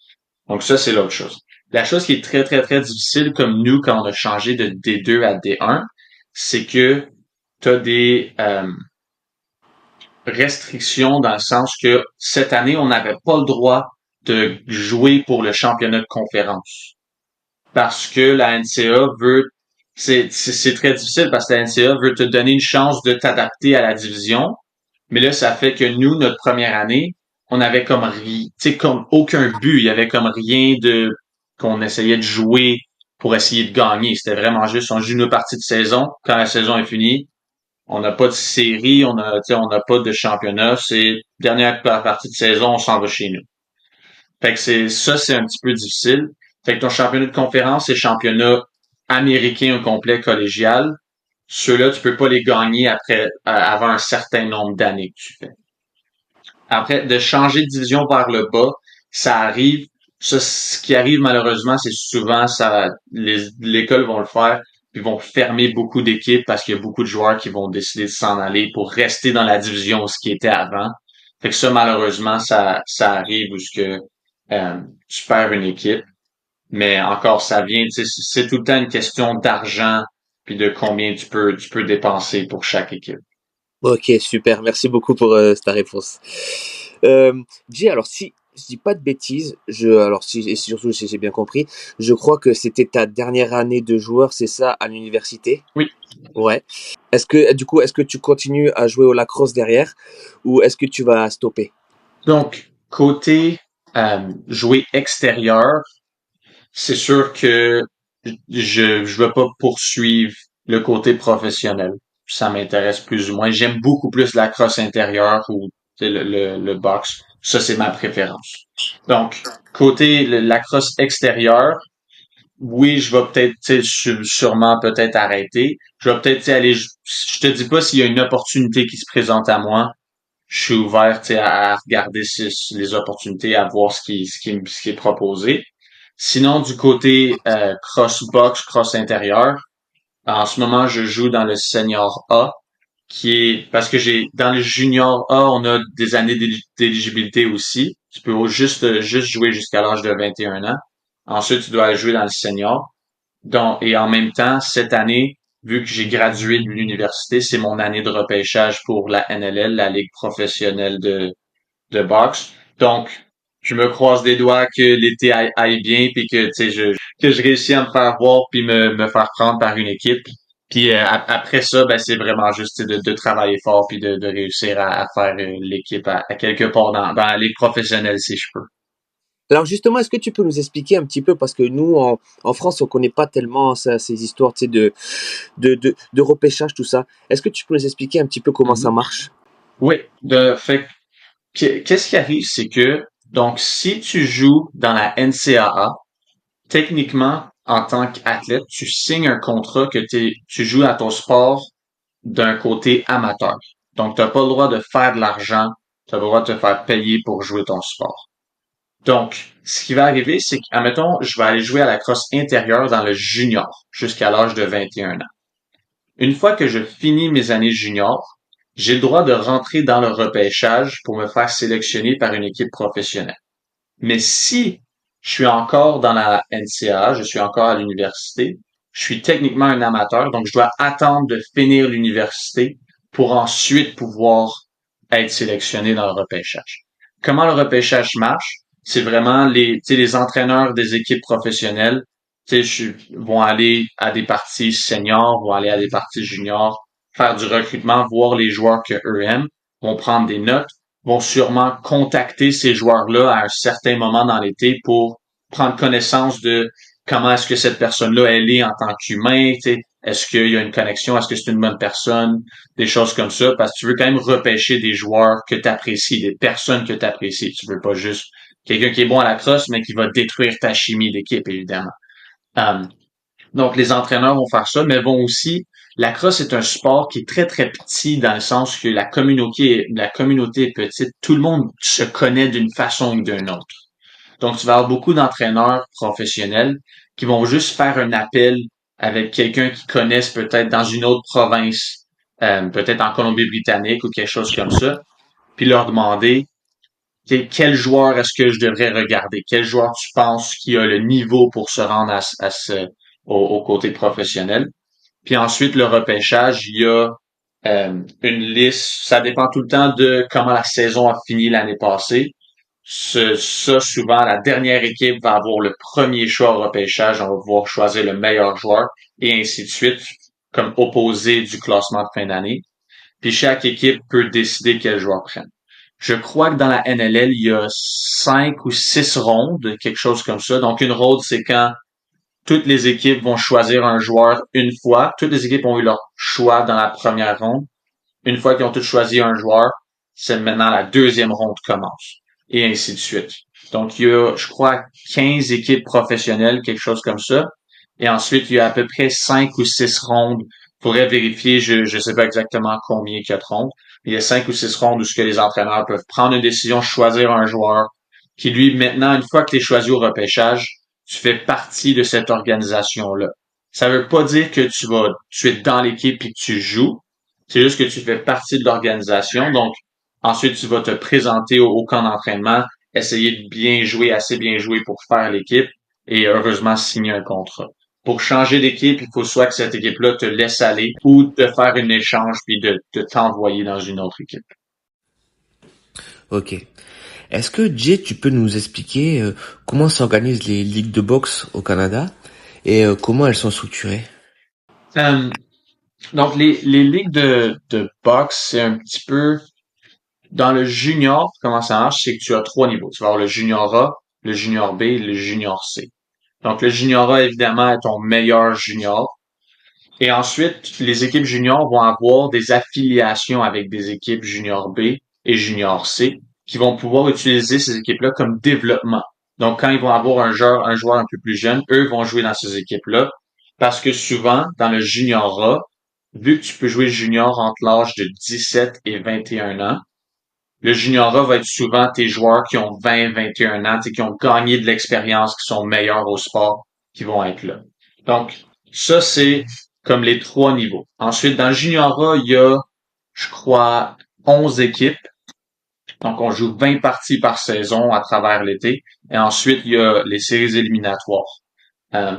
Donc ça, c'est l'autre chose. La chose qui est très, très, très difficile, comme nous, quand on a changé de D2 à D1, c'est que tu as des restrictions dans le sens que cette année, on n'avait pas le droit de jouer pour le championnat de conférence. Parce que la NCA veut, c'est très difficile parce que la NCA veut te donner une chance de t'adapter à la division. Mais là, ça fait que nous, notre première année, on avait comme rien, tu sais, comme aucun but. Il y avait comme rien de qu'on essayait de jouer pour essayer de gagner. C'était vraiment juste, on joue nos parties de saison. Quand la saison est finie, on n'a pas de série, tu sais, on n'a pas de championnat. C'est dernière partie de saison, on s'en va chez nous. Fait que c'est un petit peu difficile. Fait que ton championnat de conférence et championnat américain au complet collégial, ceux-là, tu peux pas les gagner avant un certain nombre d'années que tu fais. Après, de changer de division vers le bas, ça arrive Ça, ce qui arrive malheureusement, c'est souvent ça, l'école vont le faire, puis vont fermer beaucoup d'équipes parce qu'il y a beaucoup de joueurs qui vont décider de s'en aller pour rester dans la division où ce qui était avant. Fait que ça, malheureusement, ça arrive où ce que tu perds une équipe. Mais encore, ça vient, tu sais, c'est tout le temps une question d'argent puis de combien tu peux dépenser pour chaque équipe. Ok, super. Merci beaucoup pour ta réponse. Jay, alors si je dis pas de bêtises, alors si et surtout si j'ai bien compris, je crois que c'était ta dernière année de joueur, c'est ça, à l'université? Oui. Ouais. Est-ce que tu continues à jouer au lacrosse derrière ou est-ce que tu vas stopper? Donc, côté jouer extérieur, c'est sûr que je vais pas poursuivre le côté professionnel. Ça m'intéresse plus ou moins. J'aime beaucoup plus la crosse intérieure ou tu sais, le box. Ça, c'est ma préférence. Donc, côté la crosse extérieure, oui, je vais peut-être, tu sais, sûrement peut-être arrêter. Je vais peut-être tu sais, aller, je te dis pas s'il y a une opportunité qui se présente à moi. Je suis ouvert, tu sais, à regarder les opportunités, à voir ce qui est proposé. Sinon, du côté cross-box, cross intérieur, en ce moment, je joue dans le senior A, qui est parce que j'ai dans le junior A, on a des années d'éligibilité aussi. Tu peux juste jouer jusqu'à l'âge de 21 ans. Ensuite, tu dois aller jouer dans le senior. Donc, et en même temps, cette année, vu que j'ai gradué de l'université, c'est mon année de repêchage pour la NLL, la Ligue professionnelle de boxe. Donc, je me croise des doigts que l'été aille bien puis que tu sais que je réussis à me faire voir puis me faire prendre par une équipe. Puis après ça, ben c'est vraiment juste tu sais, de travailler fort puis de réussir à faire l'équipe à quelque part dans la ligue professionnelle si je peux. Alors justement, est-ce que tu peux nous expliquer un petit peu, parce que nous, en France, on connaît pas tellement ces histoires, tu sais, de repêchage, tout ça. Est-ce que tu peux nous expliquer un petit peu comment ça Mhm. marche? Oui, fait qu'est-ce qui arrive, c'est que donc si tu joues dans la NCAA, techniquement, en tant qu'athlète, tu signes un contrat que tu joues à ton sport d'un côté amateur. Donc, tu n'as pas le droit de faire de l'argent, tu as le droit de te faire payer pour jouer ton sport. Donc, ce qui va arriver, c'est qu'admettons, je vais aller jouer à la crosse intérieure dans le junior jusqu'à l'âge de 21 ans. Une fois que je finis mes années juniors, j'ai le droit de rentrer dans le repêchage pour me faire sélectionner par une équipe professionnelle. Mais si je suis encore dans la NCAA, je suis encore à l'université, je suis techniquement un amateur, donc je dois attendre de finir l'université pour ensuite pouvoir être sélectionné dans le repêchage. Comment le repêchage marche? C'est vraiment tu sais, les entraîneurs des équipes professionnelles, tu sais, vont aller à des parties seniors, vont aller à des parties juniors, faire du recrutement, voir les joueurs que eux aiment, vont prendre des notes, vont sûrement contacter ces joueurs-là à un certain moment dans l'été pour prendre connaissance de comment est-ce que cette personne-là, elle est en tant qu'humain, tu sais, est-ce qu'il y a une connexion, est-ce que c'est une bonne personne, des choses comme ça, parce que tu veux quand même repêcher des joueurs que tu apprécies, des personnes que tu apprécies. Tu veux pas juste quelqu'un qui est bon à la crosse, mais qui va détruire ta chimie d'équipe, évidemment. Um, donc, les entraîneurs vont faire ça, mais vont aussi, la crosse est un sport qui est très, très petit dans le sens que la communauté est petite. Tout le monde se connaît d'une façon ou d'une autre. Donc, tu vas avoir beaucoup d'entraîneurs professionnels qui vont juste faire un appel avec quelqu'un qu'ils connaissent peut-être dans une autre province, peut-être en Colombie-Britannique ou quelque chose comme ça, puis leur demander quel joueur est-ce que je devrais regarder, quel joueur tu penses qui a le niveau pour se rendre au côté professionnel. Puis ensuite, le repêchage, il y a une liste, ça dépend tout le temps de comment la saison a fini l'année passée. Ça, souvent, la dernière équipe va avoir le premier choix au repêchage. On va pouvoir choisir le meilleur joueur et ainsi de suite, comme opposé du classement de fin d'année. Puis chaque équipe peut décider quel joueur prenne. Je crois que dans la NLL, il y a 5 ou 6 rondes, quelque chose comme ça. Donc une ronde, c'est quand toutes les équipes vont choisir un joueur une fois. Toutes les équipes ont eu leur choix dans la première ronde. Une fois qu'ils ont tous choisi un joueur, c'est maintenant la deuxième ronde commence. Et ainsi de suite. Donc, il y a, je crois, 15 équipes professionnelles, quelque chose comme ça. Et ensuite, il y a à peu près 5 ou 6 rondes. Faudrait vérifier, je sais pas exactement combien il y a de rondes. Il y a 5 ou 6 rondes où ce que les entraîneurs peuvent prendre une décision, choisir un joueur, qui lui, maintenant, une fois que tu es choisi au repêchage, tu fais partie de cette organisation-là. Ça veut pas dire que tu es dans l'équipe et que tu joues. C'est juste que tu fais partie de l'organisation. Donc, ensuite, tu vas te présenter au camp d'entraînement, essayer de bien jouer, assez bien jouer pour faire l'équipe et heureusement signer un contrat. Pour changer d'équipe, il faut soit que cette équipe-là te laisse aller ou de faire un échange puis de t'envoyer dans une autre équipe. Ok. Est-ce que Jay, tu peux nous expliquer comment s'organisent les ligues de boxe au Canada et comment elles sont structurées? Euh, donc, les ligues de boxe, c'est un petit peu dans le junior, comment ça marche, c'est que tu as trois niveaux. Tu vas avoir le junior A, le junior B et le junior C. Donc, le junior A, évidemment, est ton meilleur junior. Et ensuite, les équipes juniors vont avoir des affiliations avec des équipes junior B et junior C qui vont pouvoir utiliser ces équipes-là comme développement. Donc, quand ils vont avoir un joueur un peu plus jeune, eux vont jouer dans ces équipes-là parce que souvent, dans le junior A, vu que tu peux jouer junior entre l'âge de 17 et 21 ans, le junior A va être souvent tes joueurs qui ont 20, 21 ans, qui ont gagné de l'expérience, qui sont meilleurs au sport, qui vont être là. Donc, ça, c'est comme les trois niveaux. Ensuite, dans le junior A, il y a, je crois, 11 équipes. Donc, on joue 20 parties par saison à travers l'été. Et ensuite, il y a les séries éliminatoires. Euh,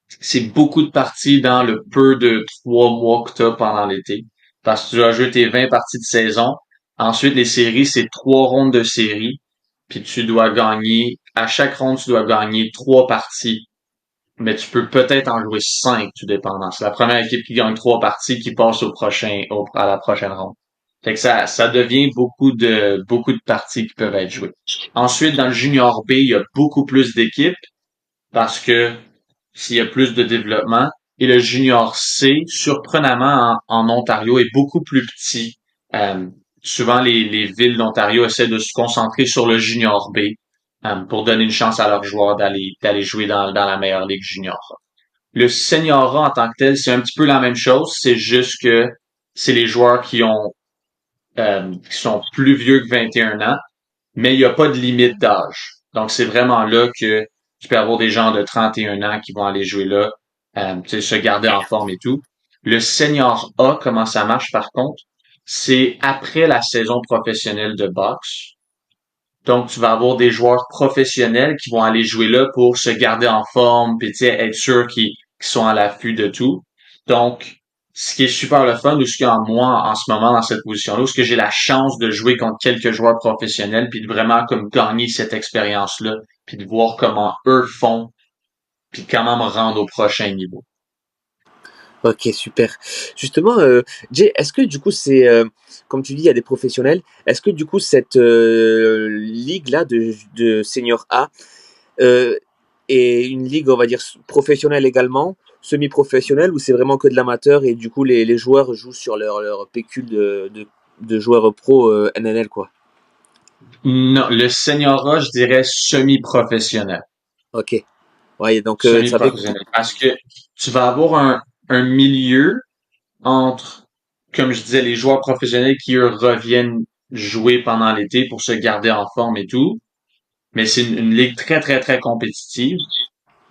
c'est beaucoup de parties dans le peu de 3 mois que tu as pendant l'été. Parce que tu dois jouer tes 20 parties de saison. Ensuite, les séries, c'est 3 rondes de séries. Puis tu dois gagner, à chaque ronde, tu dois gagner 3 parties. Mais tu peux peut-être en jouer 5, tout dépendant. C'est la première équipe qui gagne 3 parties qui passe à la prochaine ronde. Fait que ça devient beaucoup de parties qui peuvent être jouées. Ensuite, dans le junior B, il y a beaucoup plus d'équipes parce que s'il y a plus de développement. Et le junior C, surprenamment en Ontario, est beaucoup plus petit. Euh, souvent, les villes d'Ontario essaient de se concentrer sur le junior B pour donner une chance à leurs joueurs d'aller jouer dans la meilleure ligue junior. Le senior A en tant que tel, c'est un petit peu la même chose. C'est juste que c'est les joueurs qui sont plus vieux que 21 ans, mais il n'y a pas de limite d'âge. Donc, c'est vraiment là que tu peux avoir des gens de 31 ans qui vont aller jouer là, se garder en forme et tout. Le senior A, comment ça marche par contre, c'est après la saison professionnelle de boxe. Donc, tu vas avoir des joueurs professionnels qui vont aller jouer là pour se garder en forme, puis être sûr qu'ils sont à l'affût de tout. Donc, ce qui est super le fun, ou ce qu'il y a moi en ce moment dans cette position-là, où ce que j'ai la chance de jouer contre quelques joueurs professionnels, puis de vraiment comme gagner cette expérience-là, puis de voir comment eux font, puis comment me rendre au prochain niveau. Ok, super. Justement, Jay, est-ce que du coup c'est, comme tu dis, il y a des professionnels. Est-ce que du coup cette ligue-là de senior A est une ligue, on va dire, professionnelle également, semi-professionnelle, ou c'est vraiment que de l'amateur et du coup les joueurs jouent sur leur pécule de joueurs pro NNL quoi. Non, le senior A, je dirais semi-professionnel. Ok. Ouais, donc ça fait que Semi-professionnel. Parce que tu vas avoir un milieu entre, comme je disais, les joueurs professionnels qui, eux, reviennent jouer pendant l'été pour se garder en forme et tout. Mais c'est une ligue très, très, très compétitive.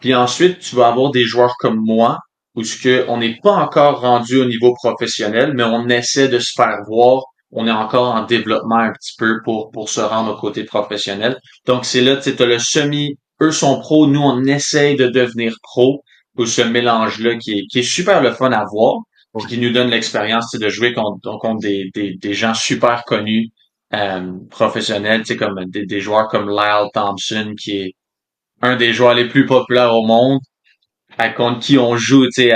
Puis ensuite, tu vas avoir des joueurs comme moi, où ce que on n'est pas encore rendu au niveau professionnel, mais on essaie de se faire voir. On est encore en développement un petit peu pour se rendre au côté professionnel. Donc, c'est là, tu sais, t'as le semi, eux sont pros, nous, on essaye de devenir pro, ou ce mélange-là qui est super le fun à voir, puis ouais. qui nous donne l'expérience, tu sais, de jouer contre des gens super connus, professionnels, tu sais, comme des joueurs comme Lyle Thompson, qui est un des joueurs les plus populaires au monde, contre qui on joue, tu sais,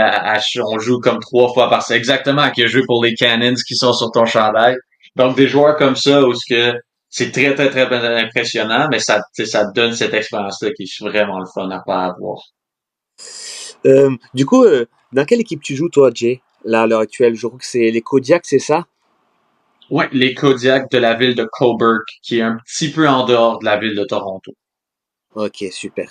on joue comme 3 fois par semaine, exactement, qui a joué pour les Cannons qui sont sur ton chandail. Donc, des joueurs comme ça, où ce que c'est très, très, très impressionnant, mais ça, tu sais, ça te donne cette expérience-là qui est vraiment le fun à pas avoir. Du coup, dans quelle équipe tu joues toi, Jay, là à l'heure actuelle? Je crois que c'est les Kodiaks, c'est ça? Ouais, les Kodiaks de la ville de Cobourg, qui est un petit peu en dehors de la ville de Toronto. Ok, super.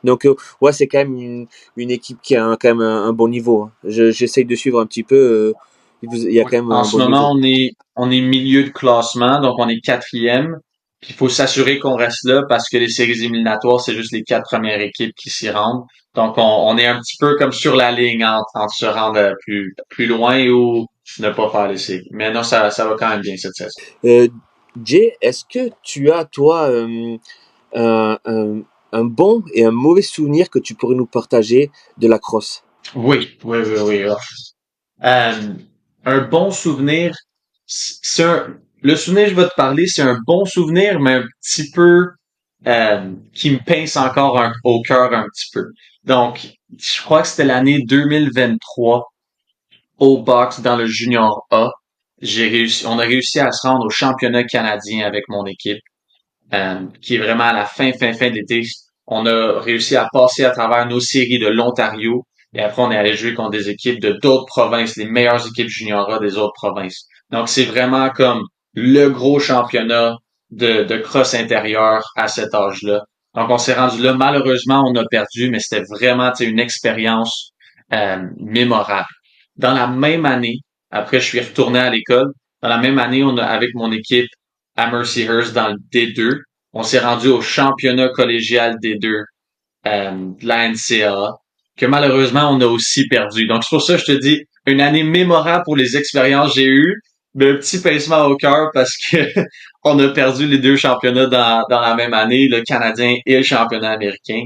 Donc, ouais, c'est quand même une équipe qui a quand même un bon niveau, hein. J'essaye de suivre un petit peu. Il y a Ouais. quand même En un ce bon niveau. moment, on est milieu de classement, donc on est quatrième. Puis il faut s'assurer qu'on reste là parce que les séries éliminatoires, c'est juste les 4 premières équipes qui s'y rendent. Donc on est un petit peu comme sur la ligne entre se rendre plus loin ou ne pas faire les séries. Mais non, ça va quand même bien cette saison. Euh, Jay, est-ce que tu as, toi, un, un, un bon et un mauvais souvenir que tu pourrais nous partager de la crosse? Oui, oui, oui, oui. Euh, un bon souvenir, le souvenir que je vais te parler, c'est un bon souvenir, mais un petit peu qui me pince encore au cœur un petit peu. Donc, je crois que c'était l'année 2023 au box dans le Junior A. On a réussi à se rendre au championnat canadien avec mon équipe, qui est vraiment à la fin de l'été. On a réussi à passer à travers nos séries de l'Ontario et après on est allé jouer contre des équipes de d'autres provinces, les meilleures équipes junior A des autres provinces. Donc c'est vraiment comme le gros championnat de cross intérieur à cet âge-là. Donc on s'est rendu là. Malheureusement, on a perdu, mais c'était vraiment une expérience mémorable. Dans la même année, après je suis retourné à l'école. Dans la même année, on a avec mon équipe à Mercyhurst dans le D2. On s'est rendu au championnat collégial D2 de la NCAA, que malheureusement, on a aussi perdu. Donc, c'est pour ça que je te dis, une année mémorable pour les expériences que j'ai eues, mais un petit pincement au cœur parce que on a perdu les deux championnats dans la même année, le Canadien et le championnat américain.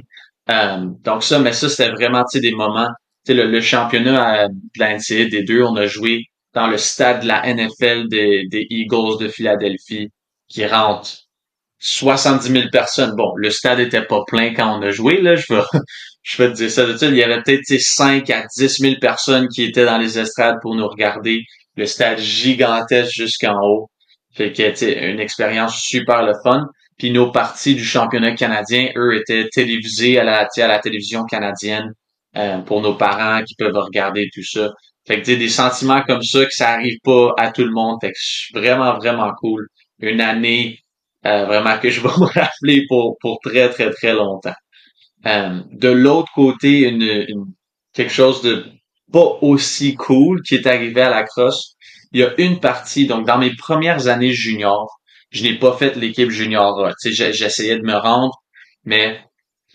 Donc ça, mais ça, c'était vraiment, des moments. Le championnat de la NCAA des deux, on a joué dans le stade de la NFL des Eagles de Philadelphie, qui rentre 70 000 personnes. Bon, le stade était pas plein quand on a joué, là, je vais te dire ça. Il y avait peut-être 5 à 10 000 personnes qui étaient dans les estrades pour nous regarder. Le stade gigantesque jusqu'en haut. Fait que, une expérience super le fun. Puis nos parties du championnat canadien, eux, étaient télévisées à la télévision canadienne pour nos parents qui peuvent regarder tout ça. Fait que, des sentiments comme ça, que ça arrive pas à tout le monde. Fait que c'est vraiment, vraiment cool. Une année vraiment que je vais me rappeler pour très, très, très longtemps. De l'autre côté, quelque chose de pas aussi cool qui est arrivé à la crosse. Il y a une partie, donc dans mes premières années juniors, je n'ai pas fait l'équipe junior A. Tu sais, j'essayais de me rendre, mais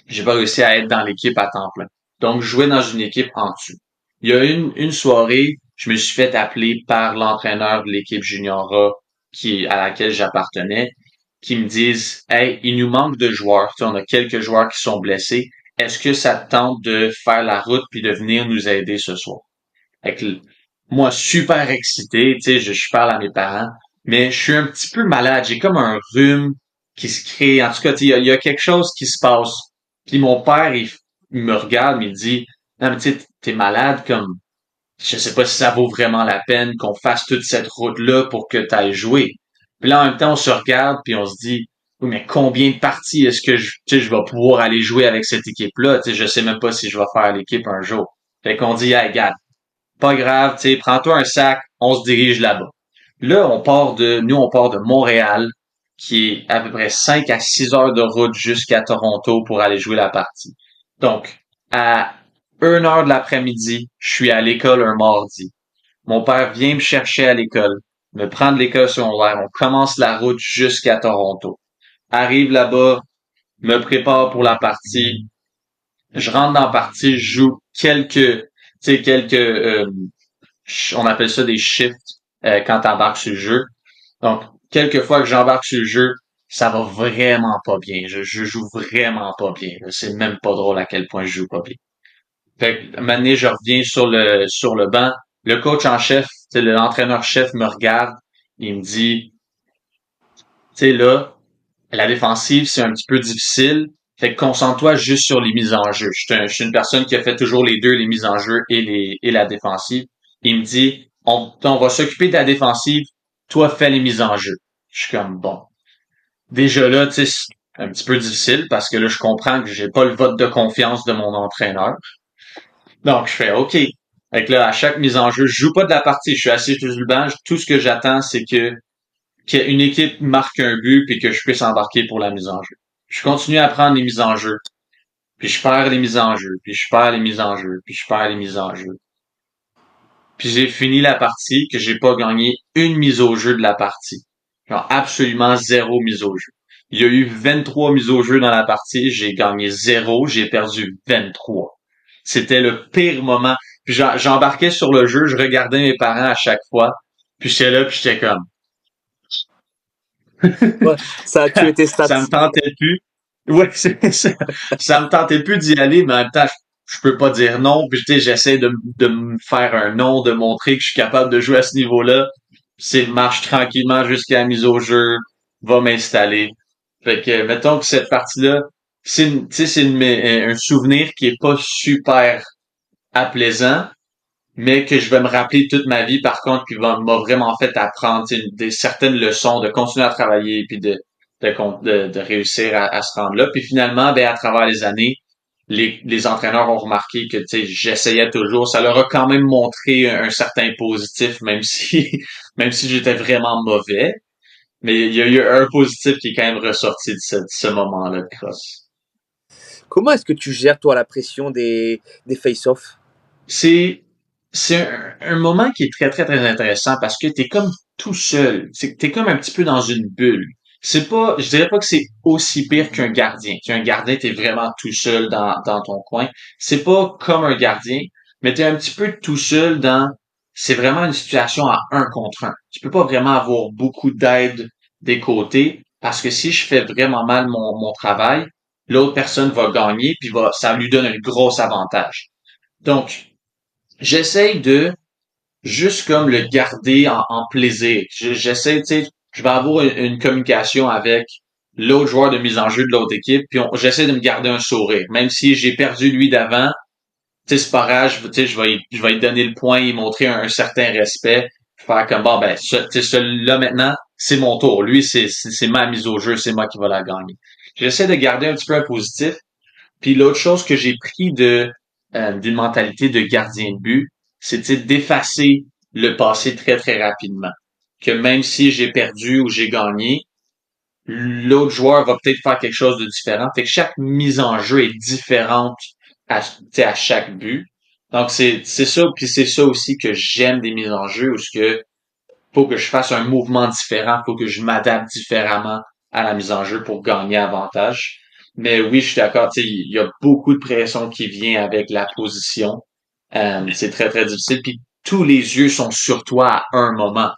j'ai pas réussi à être dans l'équipe à temps plein. Donc, je jouais dans une équipe en dessous. Il y a une soirée, je me suis fait appeler par l'entraîneur de l'équipe junior A à laquelle j'appartenais, qui me disent, hey, il nous manque de joueurs. Tu sais, on a quelques joueurs qui sont blessés. Est-ce que ça te tente de faire la route puis de venir nous aider ce soir? Fait que, moi, super excité, tu sais, je parle à mes parents, mais je suis un petit peu malade. J'ai comme un rhume qui se crée. En tout cas, il y a quelque chose qui se passe. Puis mon père, il me regarde, il me dit, non, mais tu sais, t'es malade, comme, je sais pas si ça vaut vraiment la peine qu'on fasse toute cette route-là pour que t'ailles jouer. Puis là, en même temps, on se regarde, puis on se dit, oui, mais combien de parties est-ce que je vais pouvoir aller jouer avec cette équipe-là? Tu sais, je sais même pas si je vais faire l'équipe un jour. Fait qu'on dit, hey, regarde, pas grave, tu sais, prends-toi un sac, on se dirige là-bas. Là, on part de Montréal, qui est à peu près 5 à 6 heures de route jusqu'à Toronto pour aller jouer la partie. Donc, à 1 heure de l'après-midi, je suis à l'école un mardi. Mon père vient me chercher à l'école, me prend de l'école secondaire, on commence la route jusqu'à Toronto. Arrive là-bas, me prépare pour la partie, je rentre dans la partie, je joue on appelle ça des shifts quand t'embarques sur le jeu. Donc, quelques fois que j'embarque sur le jeu, ça va vraiment pas bien. Je joue vraiment pas bien. C'est même pas drôle à quel point je joue pas bien. Fait que, un moment donné, je reviens sur le banc. Le coach en chef, l'entraîneur-chef me regarde. Il me dit, tu sais, là, la défensive, c'est un petit peu difficile. Fait que concentre-toi juste sur les mises en jeu. Je suis une personne qui a fait toujours les deux, les mises en jeu et la défensive. Il me dit, on va s'occuper de la défensive. Toi, fais les mises en jeu. Je suis comme, bon. Déjà là, tu sais, c'est un petit peu difficile parce que là, je comprends que j'ai pas le vote de confiance de mon entraîneur. Donc, je fais OK. Fait que là, à chaque mise en jeu, je joue pas de la partie. Je suis assis sur le banc. Tout ce que j'attends, c'est qu'une équipe marque un but puis que je puisse embarquer pour la mise en jeu. Je continue à prendre les mises en jeu. Puis je perds les mises en jeu. Puis je perds les mises en jeu. Puis je perds les mises en jeu. Puis j'ai fini la partie que j'ai pas gagné une mise au jeu de la partie. Genre absolument zéro mise au jeu. Il y a eu 23 mises au jeu dans la partie. J'ai gagné 0, j'ai perdu 23. C'était le pire moment. Puis j'embarquais sur le jeu, je regardais mes parents à chaque fois. Puis j'étais là, puis j'étais comme, Ouais, ça a tué tes ça me stats. tentait plus. Ouais, c'est ça. Ça me tentait plus d'y aller, mais en même temps, je peux pas dire non. Puis tu sais, j'essaie de me faire un nom, de montrer que je suis capable de jouer à ce niveau-là. C'est marche tranquillement jusqu'à la mise au jeu, va m'installer. Fait que mettons que cette partie-là, tu sais, un souvenir qui est pas super apaisant, mais que je vais me rappeler toute ma vie, par contre, qui m'a vraiment fait apprendre certaines leçons, de continuer à travailler, puis de réussir à se rendre là. Puis finalement, ben, à travers les années, les entraîneurs ont remarqué que tu sais, j'essayais toujours. Ça leur a quand même montré un certain positif, même si même si j'étais vraiment mauvais. Mais il y a eu un positif qui est quand même ressorti de ce moment-là de cross. Comment est-ce que tu gères, toi, la pression des face-offs? C'est c'est un moment qui est très très très intéressant parce que t'es comme tout seul. T'es comme un petit peu dans une bulle. C'est pas, je dirais pas que c'est aussi pire qu'un gardien. Qu'un gardien, t'es vraiment tout seul dans ton coin. C'est pas comme un gardien, mais t'es un petit peu tout seul c'est vraiment une situation à un contre un. Tu peux pas vraiment avoir beaucoup d'aide des côtés parce que si je fais vraiment mal mon travail, l'autre personne va gagner puis ça lui donne un gros avantage. Donc, j'essaye de juste comme le garder en plaisir. J'essaie, tu sais, je vais avoir une communication avec l'autre joueur de mise en jeu de l'autre équipe, puis j'essaie de me garder un sourire. Même si j'ai perdu lui d'avant, tu sais, c'est pas grave, tu sais, je vais lui donner le point, y montrer un certain respect, faire comme, bon, ben, tu sais, celui-là maintenant, c'est mon tour. Lui, c'est ma mise au jeu, c'est moi qui va la gagner. J'essaie de garder un petit peu un positif, puis l'autre chose que j'ai pris d'une mentalité de gardien de but, c'était d'effacer le passé très très rapidement. Que même si j'ai perdu ou j'ai gagné, l'autre joueur va peut-être faire quelque chose de différent. Fait que chaque mise en jeu est différente à chaque but. Donc c'est ça, puis c'est ça aussi que j'aime des mises en jeu, où ce que faut que je fasse un mouvement différent, faut que je m'adapte différemment à la mise en jeu pour gagner avantage. Mais oui, je suis d'accord, tu sais, il y a beaucoup de pression qui vient avec la position. C'est très, très difficile. Puis tous les yeux sont sur toi à un moment.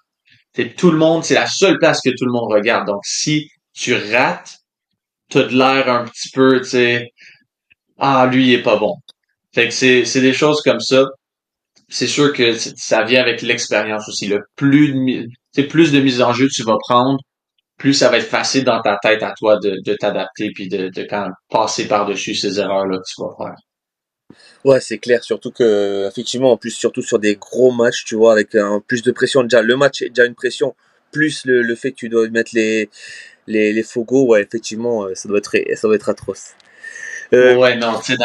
C'est tout le monde, c'est la seule place que tout le monde regarde. Donc, si tu rates, t'as de l'air un petit peu, tu sais, ah, lui, il est pas bon. Fait que c'est des choses comme ça. C'est sûr que ça vient avec l'expérience aussi. Le plus de mise en jeu tu vas prendre, plus ça va être facile dans ta tête à toi de t'adapter puis de quand même passer par-dessus ces erreurs-là que tu vas faire. Ouais, c'est clair, surtout que, effectivement, en plus, surtout sur des gros matchs, tu vois, avec plus de pression. Déjà, le match est déjà une pression, plus le fait que tu dois mettre les Fogos, ouais, effectivement, ça doit être atroce. Euh, Ouais, non, tu sais,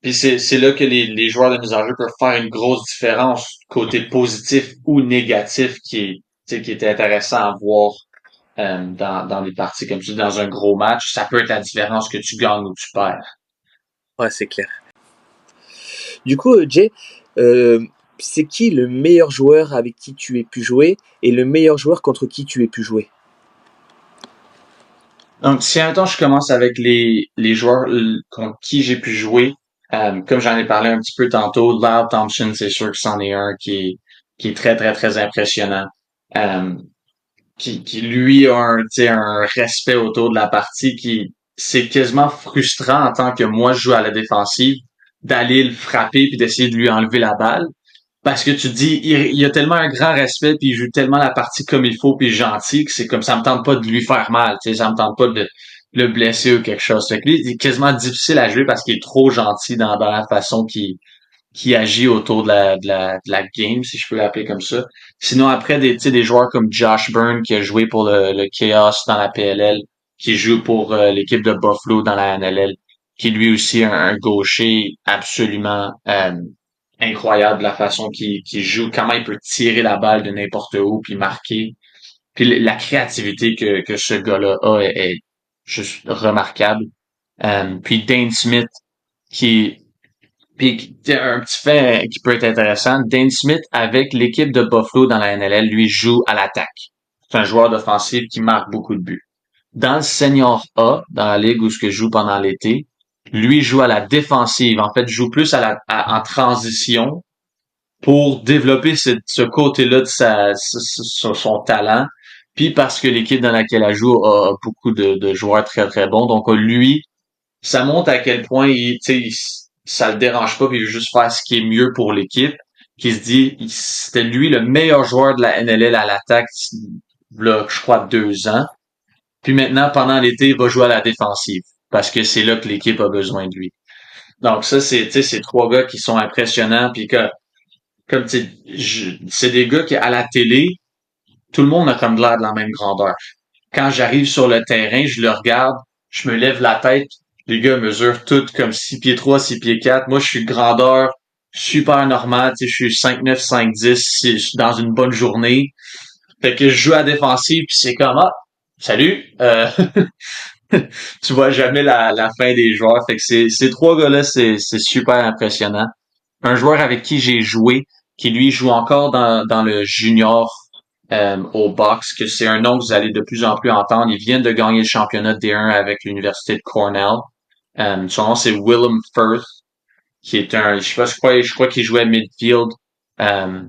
puis c'est là que les joueurs de mise en jeu peuvent faire une grosse différence, côté positif ou négatif, tu sais, qui est intéressant à voir dans les parties. Comme tu dis, dans un gros match, ça peut être la différence que tu gagnes ou tu perds. ouais, c'est clair. Du coup, Jay, euh, c'est qui le meilleur joueur avec qui tu aies pu jouer et le meilleur joueur contre qui tu aies pu jouer? Donc, si un temps je commence avec les joueurs contre qui j'ai pu jouer, comme j'en ai parlé un petit peu tantôt, Lyle Thompson, c'est sûr que c'en est un qui est très, très, très impressionnant. Euh, qui lui a tu sais, un respect autour de la partie qui c'est quasiment frustrant en tant que moi je joue à la défensive d'aller le frapper puis d'essayer de lui enlever la balle parce que tu te dis il a tellement un grand respect puis il joue tellement la partie comme il faut puis gentil que c'est comme ça me tente pas de lui faire mal, tu sais, ça me tente pas de le blesser ou quelque chose. Fait que lui, il est quasiment difficile à jouer parce qu'il est trop gentil dans la façon qui agit autour de la game, si je peux l'appeler comme ça. Sinon, après, tu sais, des joueurs comme Josh Byrne, qui a joué pour le Chaos dans la PLL, qui joue pour l'équipe de Buffalo dans la NLL, qui lui aussi un gaucher absolument incroyable, la façon qu'il joue, comment il peut tirer la balle de n'importe où, puis marquer. Puis la créativité que ce gars-là a est juste remarquable. Puis Dane Smith, qui puis un petit fait qui peut être intéressant, Dane Smith avec l'équipe de Buffalo dans la NLL, lui joue à l'attaque. C'est un joueur d'offensive qui marque beaucoup de buts. Dans le senior A, dans la ligue où je joue pendant l'été, lui joue à la défensive. En fait, joue plus en transition pour développer ce côté-là de son talent. Puis parce que l'équipe dans laquelle elle joue a beaucoup de joueurs très très bons. Donc lui, ça montre à quel point ça le dérange pas puis il veut juste faire ce qui est mieux pour l'équipe. Qui se dit, c'était lui le meilleur joueur de la NLL à l'attaque, là, je crois, 2 ans. Puis maintenant, pendant l'été, il va jouer à la défensive parce que c'est là que l'équipe a besoin de lui. Donc ça, c'est trois gars qui sont impressionnants puis que comme tu sais, c'est des gars qui à la télé, tout le monde a comme l'air de la même grandeur. Quand j'arrive sur le terrain, je le regarde, je me lève la tête, les gars mesurent tous comme 6 pieds 3, 6 pieds 4. Moi, je suis grandeur super normale, tu sais, je suis 5'9", 5'10", dans une bonne journée. Fait que je joue à défensive, puis c'est comme, ah, salut, tu vois jamais la fin des joueurs. Fait que ces trois gars-là, c'est super impressionnant. Un joueur avec qui j'ai joué, qui lui joue encore dans le junior au box, que c'est un nom que vous allez de plus en plus entendre. Il vient de gagner le championnat D1 avec l'université de Cornell. Son nom c'est Willem Firth, qui est un, je sais pas, je crois qu'il jouait midfield. Euh,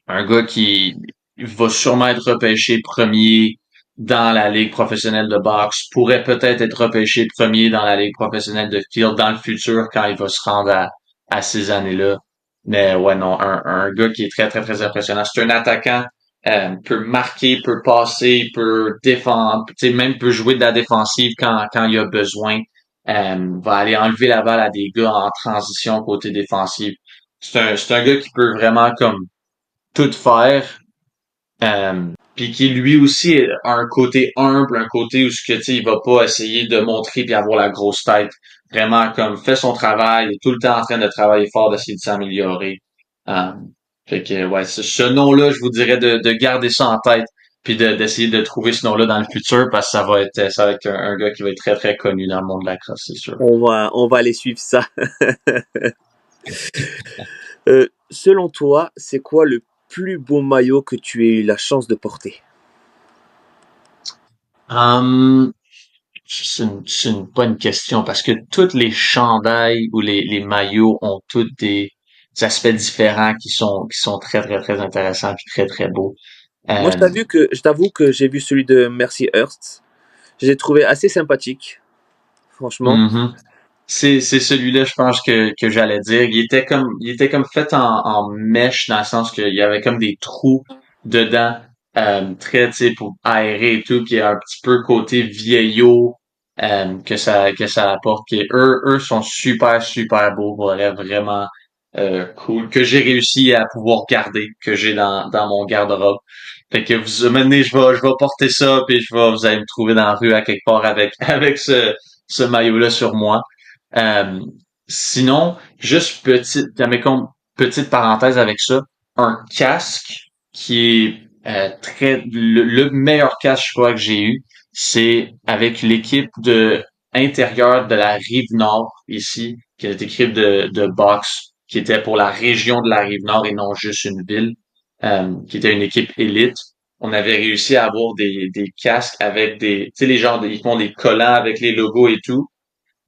un gars qui va sûrement être repêché premier dans la ligue professionnelle de boxe, pourrait peut-être être repêché premier dans la ligue professionnelle de field dans le futur quand il va se rendre à ces années-là. Mais ouais, non, un gars qui est très, très, très impressionnant. C'est un attaquant, peut marquer, peut passer, peut défendre, tu sais, même peut jouer de la défensive quand il y a besoin. Va aller enlever la balle à des gars en transition côté défensif. C'est un gars qui peut vraiment comme tout faire. Puis qui lui aussi a un côté humble, un côté où ce que tu sais, il va pas essayer de montrer puis avoir la grosse tête. Vraiment comme fait son travail, il est tout le temps en train de travailler fort, d'essayer de s'améliorer. Euh, Fait que ouais, ce nom-là, je vous dirais de garder ça en tête, puis d'essayer de trouver ce nom-là dans le futur parce que ça va être un gars qui va être très très connu dans le monde de la crosse, c'est sûr. On va aller suivre ça. Selon toi, c'est quoi le plus beau maillot que tu aies eu la chance de porter? Hum, c'est une bonne question parce que toutes les chandails ou les maillots ont tous des aspects différents qui sont très, très, très intéressants puis très, très beaux. Moi, Euh, je t'avoue que j'ai vu celui de Mercy Hurst. Je l'ai trouvé assez sympathique, franchement. mhm. C'est celui-là, je pense que j'allais dire. Il était comme fait en mèche dans le sens qu'il y avait comme des trous dedans, très, tu sais, pour aérer et tout, puis un petit peu côté vieillot, que ça apporte. Puis eux sont super, super beaux, voilà, vraiment cool, que j'ai réussi à pouvoir garder, que j'ai dans mon garde-robe. Fait que maintenant, je vais porter ça, puis vous allez me trouver dans la rue à quelque part avec, avec ce maillot-là sur moi. Euh, Sinon, juste petite parenthèse avec ça, un casque qui est le meilleur casque, je crois, que j'ai eu, c'est avec l'équipe de intérieure de la Rive-Nord ici, qui est équipe de boxe, qui était pour la région de la Rive-Nord et non juste une ville, qui était une équipe élite. On avait réussi à avoir des casques avec tu sais, les gens, ils font des collants avec les logos et tout,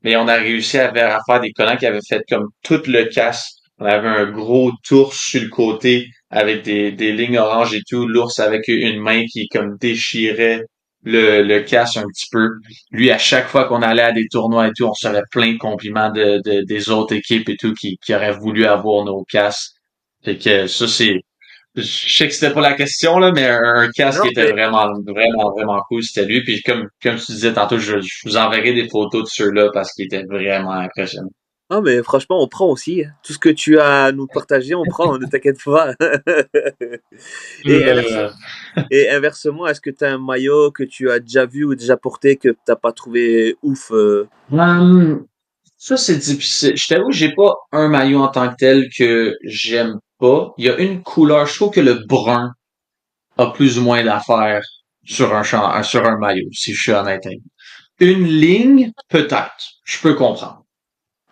mais on a réussi à faire des collants qui avaient fait comme tout le casque. On avait un gros tour sur le côté avec des lignes oranges et tout, l'ours avec une main qui comme déchirait le casque un petit peu. Lui, à chaque fois qu'on allait à des tournois et tout, on recevait plein de compliments des autres équipes et tout qui auraient voulu avoir nos casques. Fait que ça, je sais que c'était pas la question, là, mais un casque qui Non, était mais, vraiment, vraiment, vraiment cool, c'était lui. Puis comme tu disais tantôt, je vous enverrai des photos de ceux-là parce qu'ils étaient vraiment impressionnants. non, mais franchement, on prend aussi. Tout ce que tu as à nous partager, on prend, ne t'inquiète pas. Et, Euh, inversement, est-ce que tu as un maillot que tu as déjà vu ou déjà porté que tu n'as pas trouvé ouf? hum, Ça, c'est difficile. Je t'avoue, j'ai pas un maillot en tant que tel que j'aime pas. Il y a une couleur, je trouve que le brun a plus ou moins d'affaires sur un maillot, si je suis honnête avec vous. Une ligne, peut-être. Je peux comprendre.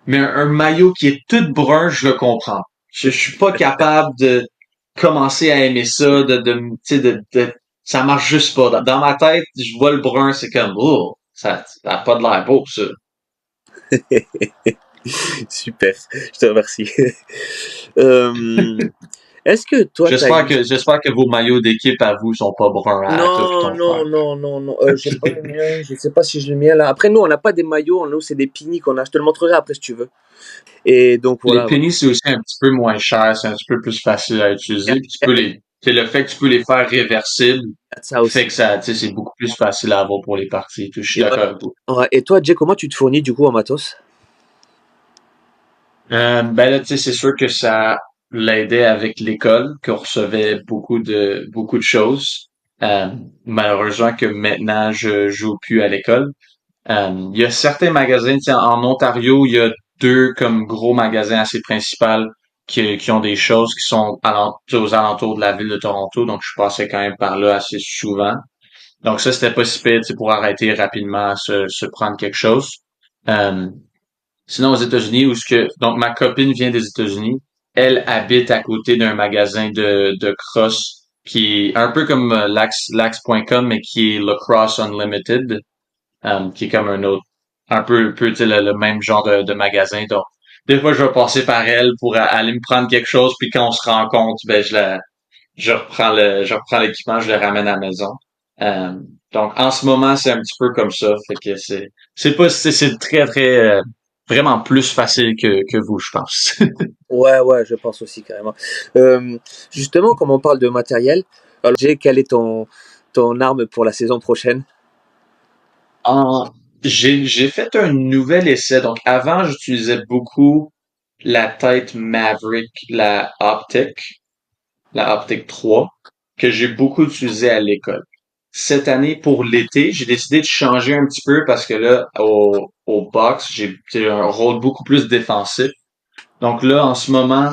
Mais un maillot qui est tout brun, je le comprends. Je suis pas capable de commencer à aimer ça, tu sais, ça marche juste pas. Dans ma tête, je vois le brun, c'est comme, oh, ça a pas de l'air beau, ça. Super, je te remercie. Euh, Est-ce que toi, t'as une... J'espère que vos maillots d'équipe à vous sont pas bruns à toi et Non, ton frère. non, non, non, non. J'ai pas le mien. Je sais pas si j'ai le mien là. Après, nous, on n'a pas des maillots. Nous, c'est des pini qu'on a. Je te le montrerai après si tu veux. Et donc, Les voilà. pennies, c'est aussi un petit peu moins cher, c'est un petit peu plus facile à Il utiliser. Puis tu y a peux c'est le fait que tu peux les faire réversibles ça fait aussi. que ça, tu sais, c'est beaucoup plus facile à avoir pour les parties. Je suis Et, ouais. d'accord avec toi. Ouais. Et toi, Jay, comment tu te fournis du coup en matos? Ben là, tu sais, c'est sûr que ça l'aidait avec l'école, qu'on recevait beaucoup de choses. Euh, Malheureusement que maintenant je joue plus à l'école. Il y a certains magasins, tu sais, en Ontario, il y a deux comme gros magasins assez principaux qui ont des choses qui sont aux alentours de la ville de Toronto, donc je passais quand même par là assez souvent. Donc ça, c'était pas si pire, tu sais, pour arrêter rapidement à se prendre quelque chose. Euh, Sinon, aux États-Unis, donc ma copine vient des États-Unis, elle habite à côté d'un magasin de cross qui est un peu comme Lax.com, mais qui est Lacrosse Unlimited, qui est comme un autre, tu sais, le même genre de magasin. Donc, des fois, je vais passer par elle pour aller me prendre quelque chose, puis quand on se rencontre, ben, je reprends l'équipement, je le ramène à la maison. Euh, donc, en ce moment, c'est un petit peu comme ça. Fait que c'est très, très, vraiment plus facile que vous, je pense. Ouais, ouais, je pense aussi carrément. Euh, Justement, comme on parle de matériel, alors Jay, quelle est ton arme pour la saison prochaine? En, j'ai fait un nouvel essai. Donc, avant, j'utilisais beaucoup la tête Maverick, la Optic 3, que j'ai beaucoup utilisé à l'école. Cette année, pour l'été, j'ai décidé de changer un petit peu parce que là, au box, j'ai un rôle beaucoup plus défensif. Donc là, en ce moment,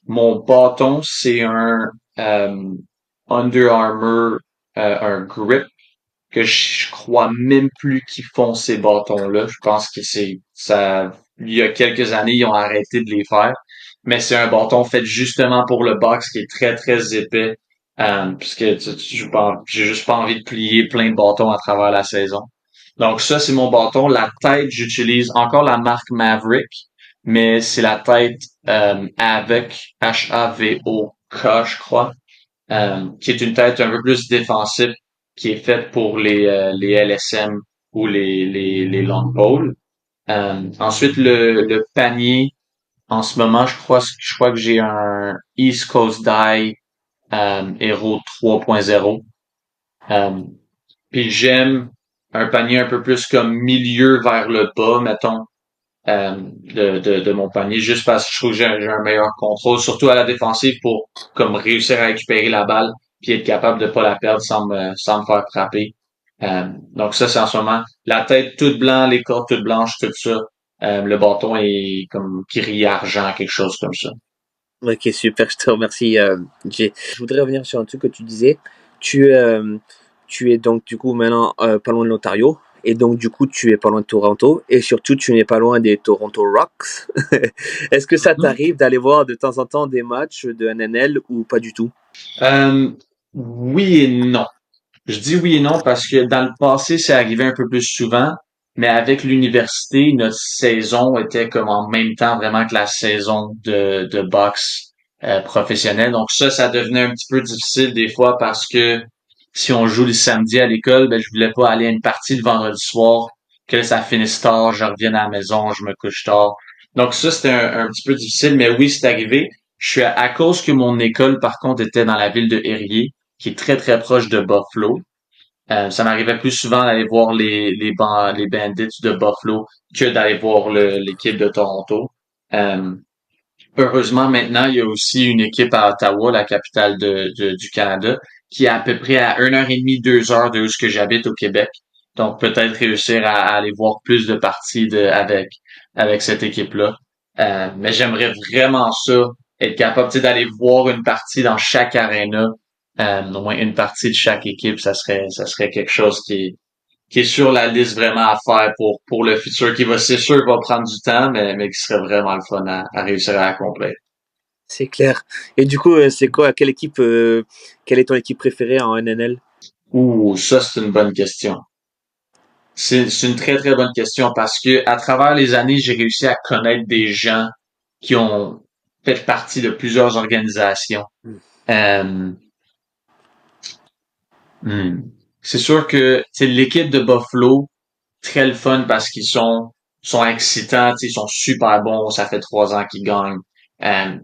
mon bâton, c'est un euh, Under Armour, un grip que je crois même plus qu'ils font ces bâtons-là. Je pense que c'est ça. Il y a quelques années, ils ont arrêté de les faire. Mais c'est un bâton fait justement pour le box qui est très très épais. Puisque j'ai juste pas envie de plier plein de bâtons à travers la saison. Donc ça, c'est mon bâton. La tête, j'utilise encore la marque Maverick, mais c'est la tête avec Havok, je crois, qui est une tête un peu plus défensive, qui est faite pour les LSM ou les long poles. Ensuite, le panier, en ce moment, je crois que j'ai un East Coast Die Hero 3.0. Euh, Puis j'aime un panier un peu plus comme milieu vers le bas, mettons, de mon panier, juste parce que je trouve que j'ai un meilleur contrôle, surtout à la défensive pour comme réussir à récupérer la balle puis être capable de pas la perdre sans me faire frapper. Donc ça, c'est en ce moment. La tête toute blanche, les cordes toutes blanches, tout ça. Le bâton est comme gris argent, quelque chose comme ça. Ok, super, je te remercie, Jay. Je voudrais revenir sur un truc que tu disais. Tu, euh, Tu es donc du coup maintenant pas loin de l'Ontario. Et donc du coup, tu es pas loin de Toronto. Et surtout, tu n'es pas loin des Toronto Rocks. Est-ce que ça Mhm. t'arrive d'aller voir de temps en temps des matchs de NNL ou pas du tout? Euh, oui et non. Je dis oui et non parce que dans le passé, c'est arrivé un peu plus souvent, mais avec l'université, notre saison était comme en même temps vraiment que la saison de boxe professionnelle. Donc ça devenait un petit peu difficile des fois parce que si on joue le samedi à l'école, ben je voulais pas aller à une partie le vendredi soir, que ça finisse tard, je revienne à la maison, je me couche tard. Donc ça, c'était un petit peu difficile, mais oui, c'est arrivé. Je suis à cause que mon école, par contre, était dans la ville de Erie, qui est très très proche de Buffalo. Ça m'arrivait plus souvent d'aller voir les Bandits de Buffalo que d'aller voir l'équipe de Toronto. Euh, Heureusement, maintenant, il y a aussi une équipe à Ottawa, la capitale du Canada, qui est à peu près à 1 heure et demie, 2 heures de où ce que j'habite au Québec. Donc, peut-être réussir à aller voir plus de parties avec cette équipe-là. Mais j'aimerais vraiment ça, être capable, tu sais, d'aller voir une partie dans chaque aréna, au moins une partie de chaque équipe, ça serait quelque chose qui est sur la liste vraiment à faire pour le futur, qui va, c'est sûr, va prendre du temps, mais qui serait vraiment le fun à réussir à accomplir. C'est clair. Et du coup, c'est quoi, quelle est ton équipe préférée en NNL? Ouh, ça, c'est une bonne question. C'est une très, très bonne question parce que à travers les années, j'ai réussi à connaître des gens qui ont fait partie de plusieurs organisations. Hmm. Euh, hmm. C'est sûr que tu sais, l'équipe de Buffalo, très le fun parce qu'ils sont excitants, tu sais, ils sont super bons, ça fait 3 ans qu'ils gagnent.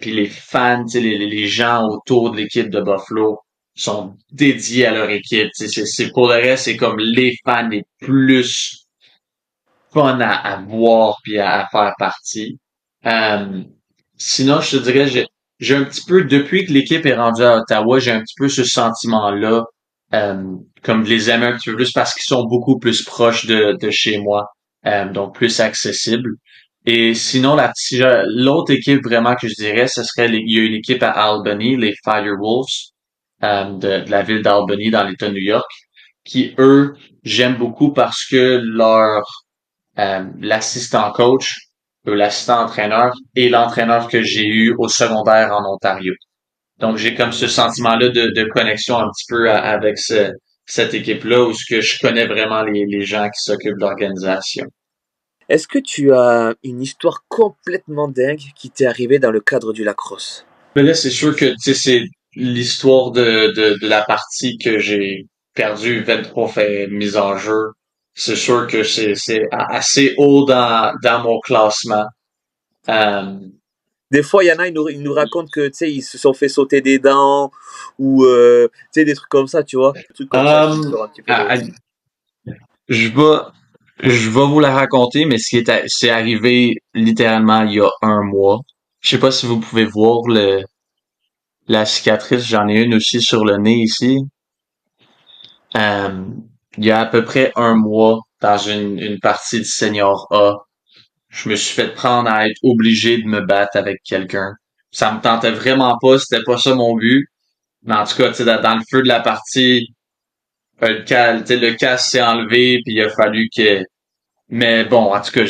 Puis les fans, tu sais, les gens autour de l'équipe de Buffalo sont dédiés à leur équipe. Tu sais, pour le reste, c'est comme les fans les plus fun à voir puis à faire partie. Euh, Sinon, je te dirais, j'ai un petit peu, depuis que l'équipe est rendue à Ottawa, j'ai un petit peu ce sentiment-là, comme de les aimer un petit peu plus parce qu'ils sont beaucoup plus proches de chez moi, donc plus accessibles. Et sinon, l'autre équipe vraiment que je dirais, ce serait, il y a une équipe à Albany, les Firewolves, de la ville d'Albany dans l'État de New York, qui eux, j'aime beaucoup parce que l'assistant coach, l'assistant entraîneur et l'entraîneur que j'ai eu au secondaire en Ontario. Donc j'ai comme ce sentiment-là de connexion un petit peu avec cette équipe-là où ce que je connais vraiment les gens qui s'occupent de l'organisation. Est-ce que tu as une histoire complètement dingue qui t'est arrivée dans le cadre du lacrosse? Mais là, c'est sûr que tu sais, c'est l'histoire de la partie que j'ai perdue 23 fait mise en jeu. C'est sûr que c'est assez haut dans mon classement. Euh, Des fois, il y en a, ils nous racontent que, tu sais, ils se sont fait sauter des dents ou, tu sais, des trucs comme ça, tu vois. Des trucs comme ça qui euh, sortent un petit peu à- de... à- Je vais, je vais vous la raconter, mais c'est arrivé littéralement il y a un mois. Je sais pas si vous pouvez voir la cicatrice. J'en ai une aussi sur le nez ici. Euh, il y a à peu près un mois, dans une partie de Senior A, je me suis fait prendre à être obligé de me battre avec quelqu'un. Ça me tentait vraiment pas, c'était pas ça mon but. Mais en tout cas, tu sais, dans le feu de la partie, le casque s'est enlevé, puis il a fallu que mais bon, en tout cas,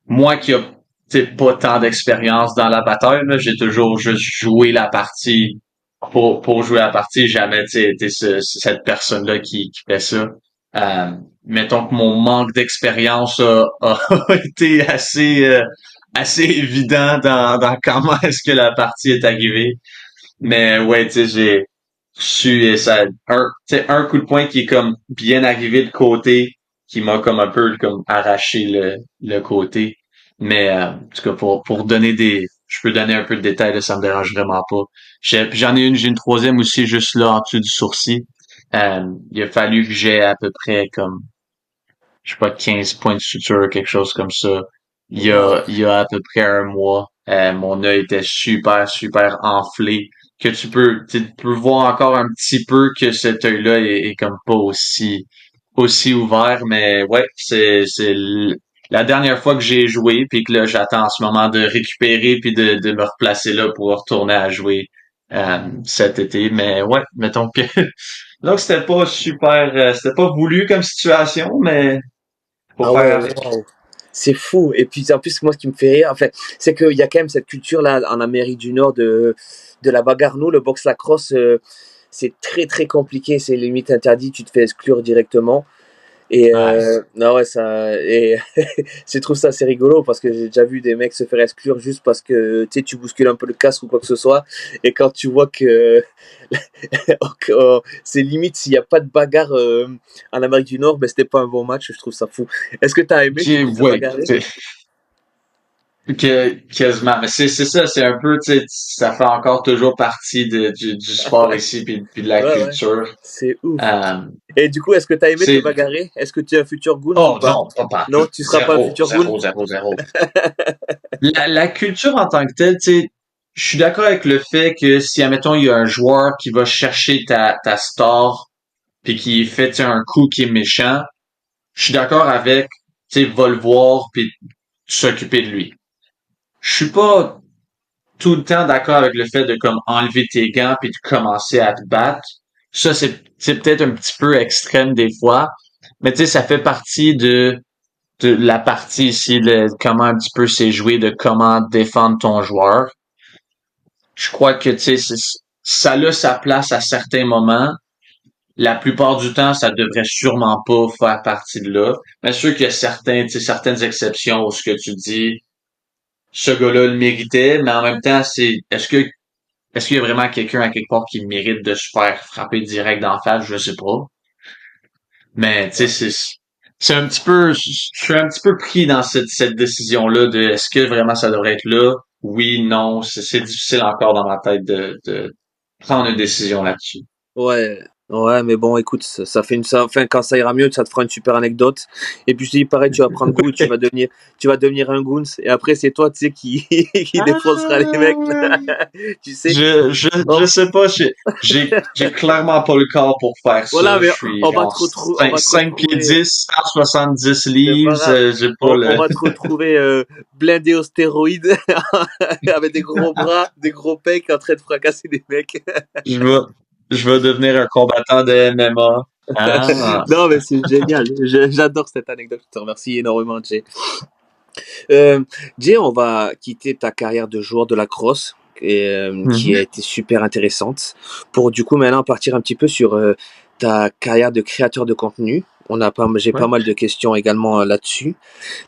moi qui a pas tant d'expérience dans la bataille, là, j'ai toujours juste joué la partie pour jouer la partie, jamais été cette personne-là qui fait ça. Euh, Mettons que mon manque d'expérience a été assez évident dans comment est-ce que la partie est arrivée. Mais ouais, tu sais, j'ai su et ça tu sais, un coup de poing qui est comme bien arrivé de côté, qui m'a comme un peu comme arraché le côté. Mais en tout cas, pour donner je peux donner un peu de détails, là, ça me dérange vraiment pas. Puis j'en ai j'ai une troisième aussi juste là en dessous du sourcil. Il a fallu que j'ai à peu près comme je sais pas, 15 points de suture, quelque chose comme ça. Waouh. Il y a à peu près un mois, mon œil était super, super enflé. Que tu peux voir encore un petit peu que cet œil-là est comme pas aussi ouvert, mais ouais, la dernière fois que j'ai joué, puis que là, j'attends en ce moment de récupérer puis de me replacer là pour retourner à jouer cet été. Mais ouais, mettons que donc c'était pas super, c'était pas voulu comme situation, mais faut Ah ouais, faire avec. waouh. C'est fou. Et puis en plus, moi, ce qui me fait rire, enfin, c'est qu'il y a quand même cette culture-là en Amérique du Nord de la bagarre. Nous, le boxe lacrosse, c'est très très compliqué. C'est limite interdit. Tu te fais exclure directement. Et Ouais. non, ouais, ça. Et je trouve ça assez rigolo parce que j'ai déjà vu des mecs se faire exclure juste parce que tu sais, tu bouscules un peu le casque ou quoi que ce soit. Et quand tu vois que c'est limite s'il n'y a pas de bagarre en Amérique du Nord, ben c'était pas un bon match. Je trouve ça fou. Est-ce que tu as aimé du coup te Ouais, bagarrer? quasiment. Mais c'est ça, c'est un peu, tu sais, ça fait encore toujours partie du Ah sport ouais, ici puis de la ouais, ouais. culture. C'est ouf. Euh, Et du coup, est-ce que tu as aimé te c'est bagarrer? Est-ce que tu es un futur goon ou oh pas? non, pas partout. Non, tu seras pas un Zéro, futur goon? zéro, zéro, zéro. La culture en tant que telle, tu sais, je suis d'accord avec le fait que si, admettons, il y a un joueur qui va chercher ta star puis qui fait tu sais, un coup qui est méchant, je suis d'accord avec, tu sais, va le voir puis s'occuper de lui. Je suis pas tout le temps d'accord avec le fait de comme enlever tes gants puis de commencer à te battre. Ça, c'est peut-être un petit peu extrême des fois, mais tu sais, ça fait partie de la partie ici, de comment un petit peu c'est joué, de comment défendre ton joueur. Je crois que tu sais, ça a sa place à certains moments, la plupart du temps, ça devrait sûrement pas faire partie de là. Mais c'est sûr qu'il y a certaines exceptions où ce que tu dis, ce gars-là le méritait, mais en même temps, est-ce qu'il y a vraiment quelqu'un à quelque part qui mérite de se faire frapper direct d'en face? Je sais pas. Mais tu sais, Ouais. c'est un petit peu, je suis un petit peu pris dans cette décision-là de est-ce que vraiment ça devrait être là? Oui, non, c'est difficile encore dans ma tête de prendre une décision là-dessus. Ouais, ouais, mais bon, écoute, ça fait enfin, quand ça ira mieux, ça te fera une super anecdote. Et puis je te dis, pareil, tu vas prendre goût, tu vas devenir un goons. Et après, c'est toi, tu sais, qui, qui défoncera les mecs, là. Tu sais. Je Bon, sais pas, j'ai clairement pas le corps pour faire voilà, ça. Je mais suis genre on va te 5 pieds retrouver. 10, 170 C'est pas livres, grave. j'ai pas On le, va te retrouver blindé aux stéroïdes, avec des gros bras, des gros pecs, en train de fracasser des mecs. je vais, je vais devenir un combattant de MMA. Ah. Non, mais c'est génial. J'adore cette anecdote. Je te remercie énormément, Jay. Jay, on va quitter ta carrière de joueur de la crosse, qui a Mhm. été super intéressante, pour du coup maintenant partir un petit peu sur ta carrière de créateur de contenu. J'ai pas Ouais. mal de questions également là-dessus.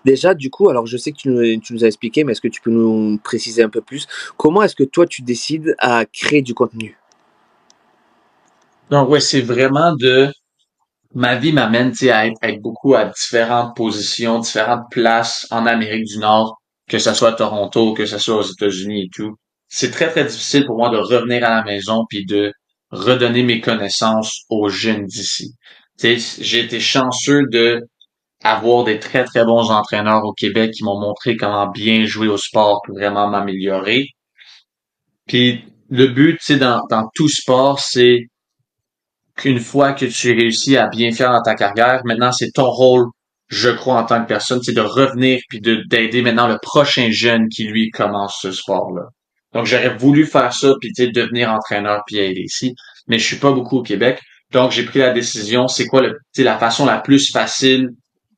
Déjà, du coup, alors je sais que tu nous as expliqué, mais est-ce que tu peux nous préciser un peu plus? Comment est-ce que toi tu décides à créer du contenu? Donc ouais, c'est vraiment ma vie m'amène, tu sais, à être beaucoup à différentes positions, différentes places en Amérique du Nord, que ce soit à Toronto, que ce soit aux États-Unis et tout. C'est très, très difficile pour moi de revenir à la maison puis de redonner mes connaissances aux jeunes d'ici. Tu sais, j'ai été chanceux de avoir des très, très bons entraîneurs au Québec qui m'ont montré comment bien jouer au sport pour vraiment m'améliorer. Puis le but, tu sais, dans tout sport, c'est qu'une fois que tu réussis à bien faire dans ta carrière, maintenant c'est ton rôle, je crois, en tant que personne, c'est de revenir puis d'aider maintenant le prochain jeune qui lui commence ce sport-là. Donc j'aurais voulu faire ça puis tu sais devenir entraîneur puis aider ici, mais je suis pas beaucoup au Québec. Donc j'ai pris la décision, c'est quoi tu sais, la façon la plus facile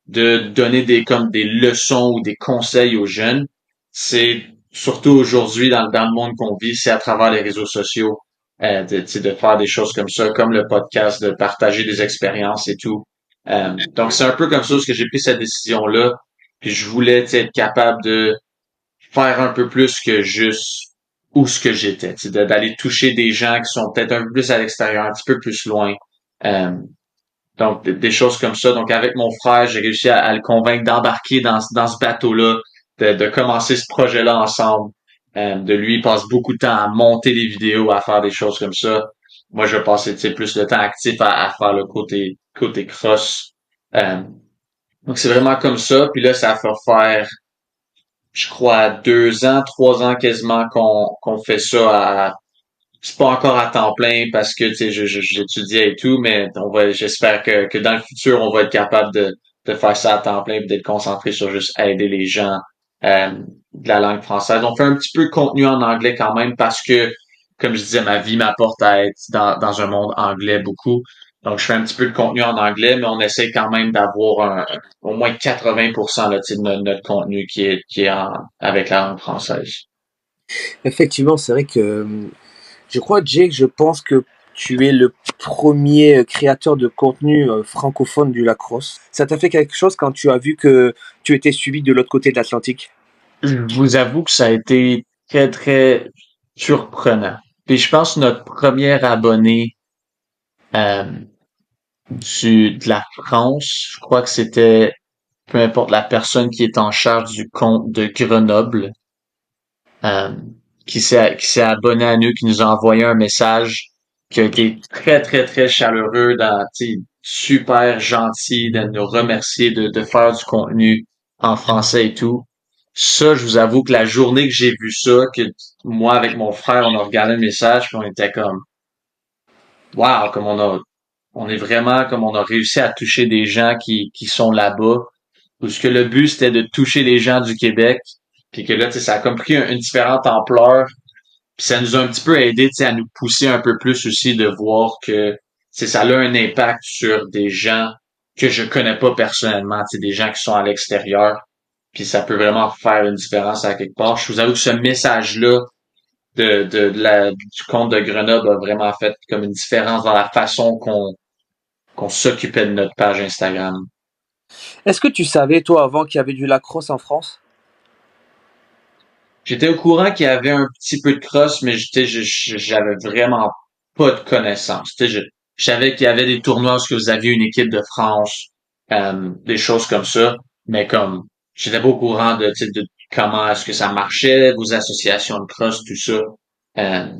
de donner des comme des leçons ou des conseils aux jeunes, c'est surtout aujourd'hui dans le monde qu'on vit, c'est à travers les réseaux sociaux, tu sais, de faire des choses comme ça, comme le podcast, de partager des expériences et tout. Donc c'est un peu comme ça que j'ai pris cette décision-là. Puis je voulais tu sais, être capable de faire un peu plus que juste où ce que j'étais, tu sais, d'aller toucher des gens qui sont peut-être un peu plus à l'extérieur, un petit peu plus loin. Euh, donc, des choses comme ça. Donc, avec mon frère, j'ai réussi à le convaincre d'embarquer dans ce bateau-là, de commencer ce projet-là ensemble. De lui, il passe beaucoup de temps à monter des vidéos, à faire des choses comme ça. Moi, je vais passer, tu sais, plus de temps actif à faire le côté cross. Euh, donc, c'est vraiment comme ça. Puis là, ça va faire, je crois, 2 ans, 3 ans quasiment qu'on fait ça c'est pas encore à temps plein parce que tu sais j'étudiais et tout, mais j'espère que dans le futur on va être capable de faire ça à temps plein et d'être concentré sur juste aider les gens de la langue française. On fait un petit peu de contenu en anglais quand même parce que comme je disais ma vie m'apporte à être dans un monde anglais beaucoup. Donc je fais un petit peu de contenu en anglais, mais on essaie quand même d'avoir au moins 80% là, tu sais, de notre contenu qui est avec la langue française. Effectivement, c'est vrai que je crois, Jake, je pense que tu es le premier créateur de contenu francophone du lacrosse. Ça t'a fait quelque chose quand tu as vu que tu étais suivi de l'autre côté de l'Atlantique? Je vous avoue que ça a été très, très surprenant. Puis je pense que notre premier abonné euh, de la France, je crois que c'était, peu importe la personne qui est en charge du compte de Grenoble, euh, qui s'est abonné à nous, qui nous a envoyé un message qui a été très, très, très chaleureux, tu sais, super gentil de nous remercier de faire du contenu en français et tout. Ça, je vous avoue que la journée que j'ai vu ça, que moi avec mon frère, on a regardé le message, puis on était comme wow, on est vraiment comme on a réussi à toucher des gens qui sont là-bas. Parce que le but, c'était de toucher les gens du Québec. Puis que là, tu sais, ça a comme pris une différente ampleur. Puis ça nous a un petit peu aidé, tu sais, à nous pousser un peu plus aussi de voir que ça a un impact sur des gens que je connais pas personnellement, tu sais, des gens qui sont à l'extérieur. Puis ça peut vraiment faire une différence à quelque part. Je vous avoue que ce message-là du compte de Grenoble a vraiment fait comme une différence dans la façon qu'on s'occupait de notre page Instagram. Est-ce que tu savais, toi, avant qu'il y avait du lacrosse en France? J'étais au courant qu'il y avait un petit peu de cross, mais j'avais vraiment pas de connaissances. Je savais qu'il y avait des tournois où vous aviez une équipe de France, des choses comme ça, mais comme j'étais pas au courant de comment est-ce que ça marchait, vos associations de cross, tout ça. Euh,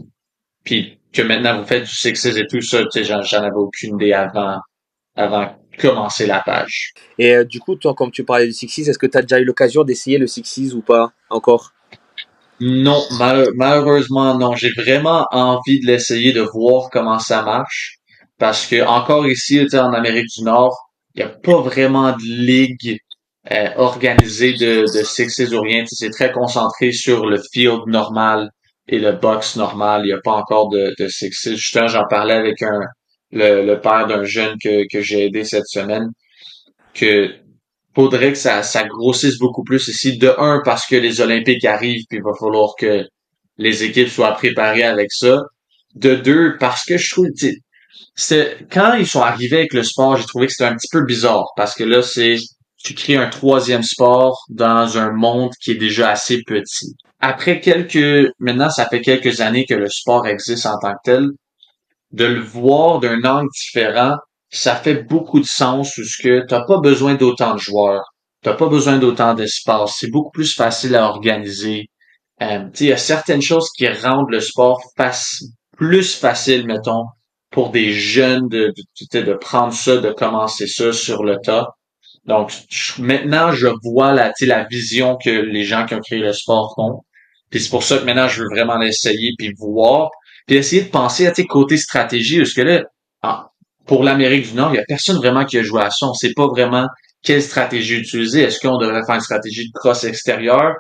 Puis que maintenant vous faites du sixes et tout ça, j'en avais aucune idée avant de commencer la page. Et du coup, toi, comme tu parlais du Sixties, est-ce que tu as déjà eu l'occasion d'essayer le Sixties ou pas encore? Non, malheureusement non. J'ai vraiment envie de l'essayer, de voir comment ça marche. Parce que encore ici, tu sais, en Amérique du Nord, il n'y a pas vraiment de ligue organisée de sixes ou rien. Tu sais, c'est très concentré sur le field normal et le box normal. Il n'y a pas encore de sixes. Justement, j'en parlais avec le père d'un jeune que j'ai aidé cette semaine, que faudrait que ça grossisse beaucoup plus ici. De un, parce que les Olympiques arrivent, puis il va falloir que les équipes soient préparées avec ça. De deux, parce que je trouve, tu sais, quand ils sont arrivés avec le sport, j'ai trouvé que c'était un petit peu bizarre, parce que là, tu crées un troisième sport dans un monde qui est déjà assez petit. Maintenant, ça fait quelques années que le sport existe en tant que tel, de le voir d'un angle différent, ça fait beaucoup de sens parce que t'as pas besoin d'autant de joueurs, t'as pas besoin d'autant d'espace, c'est beaucoup plus facile à organiser. Tu sais, il y a certaines choses qui rendent le sport plus facile, mettons, pour des jeunes de prendre ça, de commencer ça sur le tas. Donc, maintenant, je vois tu sais, la vision que les gens qui ont créé le sport ont. Puis c'est pour ça que maintenant, je veux vraiment l'essayer puis voir. Puis essayer de penser à, tu sais, côté stratégie, parce que là, ah, pour l'Amérique du Nord, il y a personne vraiment qui a joué à ça. On sait pas vraiment quelle stratégie utiliser. Est-ce qu'on devrait faire une stratégie de cross extérieur,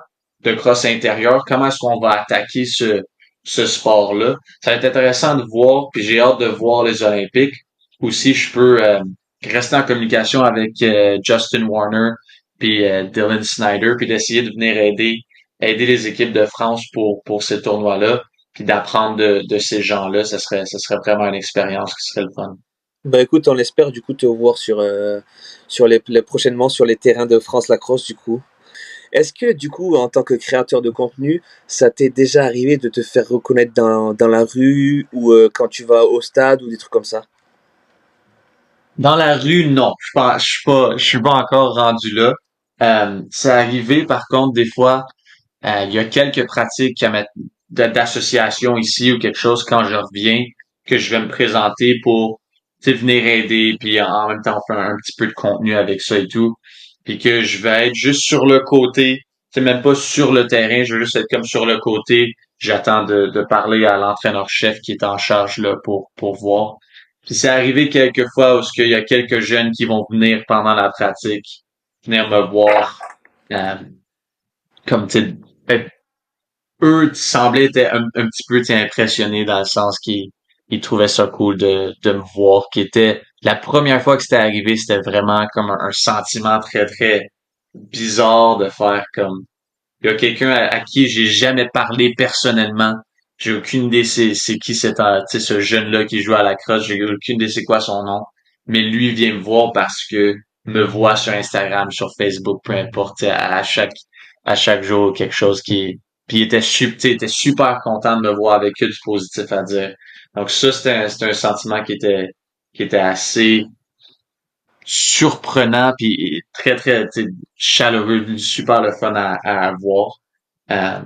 de cross intérieur? Comment est-ce qu'on va attaquer ce sport-là? Ça va être intéressant de voir, puis j'ai hâte de voir les Olympiques. Aussi, je peux rester en communication avec Justin Warner puis Dylan Snyder, puis d'essayer de venir aider les équipes de France pour ces tournois-là, puis d'apprendre de ces gens-là, ça serait vraiment une expérience qui serait le fun. Bah écoute, on espère du coup te voir sur prochainement sur les terrains de France Lacrosse du coup. Est-ce que du coup, en tant que créateur de contenu, ça t'est déjà arrivé de te faire reconnaître dans la rue ou quand tu vas au stade ou des trucs comme ça? Dans la rue, non, je suis pas encore rendu là. C'est arrivé par contre des fois. Il y a quelques pratiques d'association ici ou quelque chose quand je reviens que je vais me présenter pour tu sais, venir aider puis en même temps faire un petit peu de contenu avec ça et tout. Puis que je vais être juste sur le côté, c'est même pas sur le terrain, je veux juste être comme sur le côté. J'attends de parler à l'entraîneur-chef qui est en charge là pour voir. Puis c'est arrivé quelques fois où il y a quelques jeunes qui vont venir pendant la pratique, venir me voir. euh, comme tu sais, eux semblaient être un petit peu tu sais, impressionnés dans le sens qu'ils trouvaient ça cool de me voir, qui était la première fois que c'était arrivé, c'était vraiment comme un sentiment très très bizarre de faire comme il y a quelqu'un à qui j'ai jamais parlé personnellement. J'ai aucune idée c'est qui tu sais, ce jeune-là qui joue à la crosse, j'ai aucune idée c'est quoi son nom. Mais lui vient me voir parce que me voit sur Instagram, sur Facebook, peu importe, tu sais, à chaque jour quelque chose puis tu sais, il était super content de me voir avec eux du positif à dire. Donc ça, c'était un sentiment qui était assez surprenant puis très très tu sais, chaleureux, super le fun à avoir. Euh,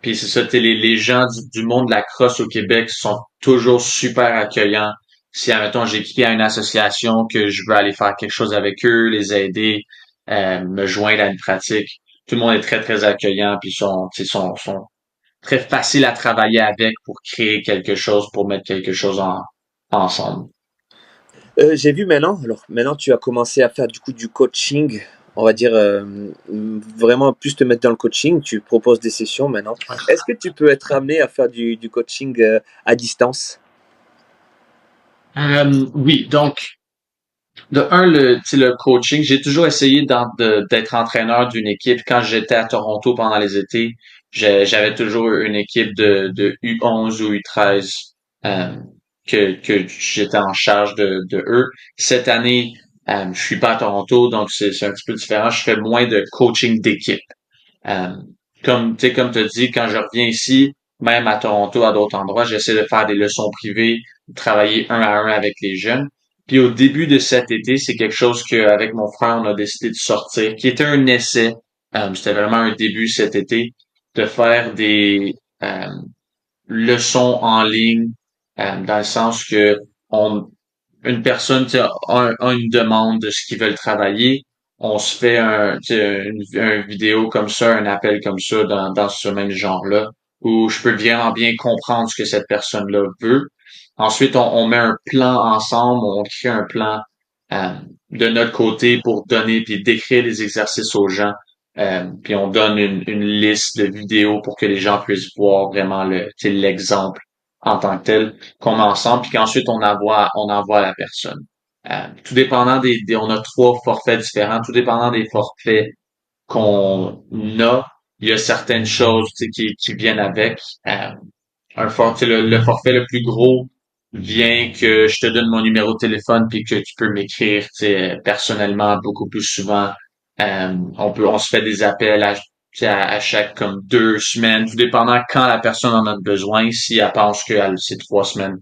Puis c'est ça, tu sais, les gens du monde de la crosse au Québec sont toujours super accueillants. Si, admettons, j'écris à une association que je veux aller faire quelque chose avec eux, les aider, me joindre à une pratique, tout le monde est très, très accueillant, puis tu sais, sont très faciles à travailler avec pour créer quelque chose, pour mettre quelque chose ensemble. J'ai vu maintenant, alors maintenant tu as commencé à faire du coup du coaching, on va dire vraiment plus te mettre dans le coaching, tu proposes des sessions maintenant. Est-ce que tu peux être amené à faire du coaching à distance? Oui, donc de un, tu sais, le coaching, j'ai toujours essayé d'être entraîneur d'une équipe. Quand j'étais à Toronto pendant les étés, j'avais toujours une équipe de U11 ou U13. que j'étais en charge de eux. Cette année, je suis pas à Toronto, donc c'est un petit peu différent. Je fais moins de coaching d'équipe. Euh, comme tu as dit, quand je reviens ici, même à Toronto, à d'autres endroits, j'essaie de faire des leçons privées, de travailler un à un avec les jeunes. Puis au début de cet été, c'est quelque chose qu'avec mon frère, on a décidé de sortir, qui était un essai. C'était vraiment un début cet été, de faire des leçons en ligne, dans le sens que on, une personne tu sais, a une demande de ce qu'ils veulent travailler, on se fait tu sais, un vidéo comme ça, un appel comme ça dans ce même genre-là, où je peux vraiment bien comprendre ce que cette personne-là veut. Ensuite, on met un plan ensemble, on crée un plan euh, de notre côté pour donner puis décrire les exercices aux gens. Puis on donne une liste de vidéos pour que les gens puissent voir vraiment tu sais, l'exemple en tant que tel qu'on met ensemble, puis qu'ensuite on envoie à la personne. Tout dépendant on a 3 forfaits différents, tout dépendant des forfaits qu'on a, il y a certaines choses tu sais, qui viennent avec. Tu sais, le forfait le plus gros vient que je te donne mon numéro de téléphone puis que tu peux m'écrire tu sais, personnellement beaucoup plus souvent. On se fait des appels tu sais, à chaque comme 2 semaines, tout dépendant quand la personne en a besoin. Si elle pense que c'est 3 semaines,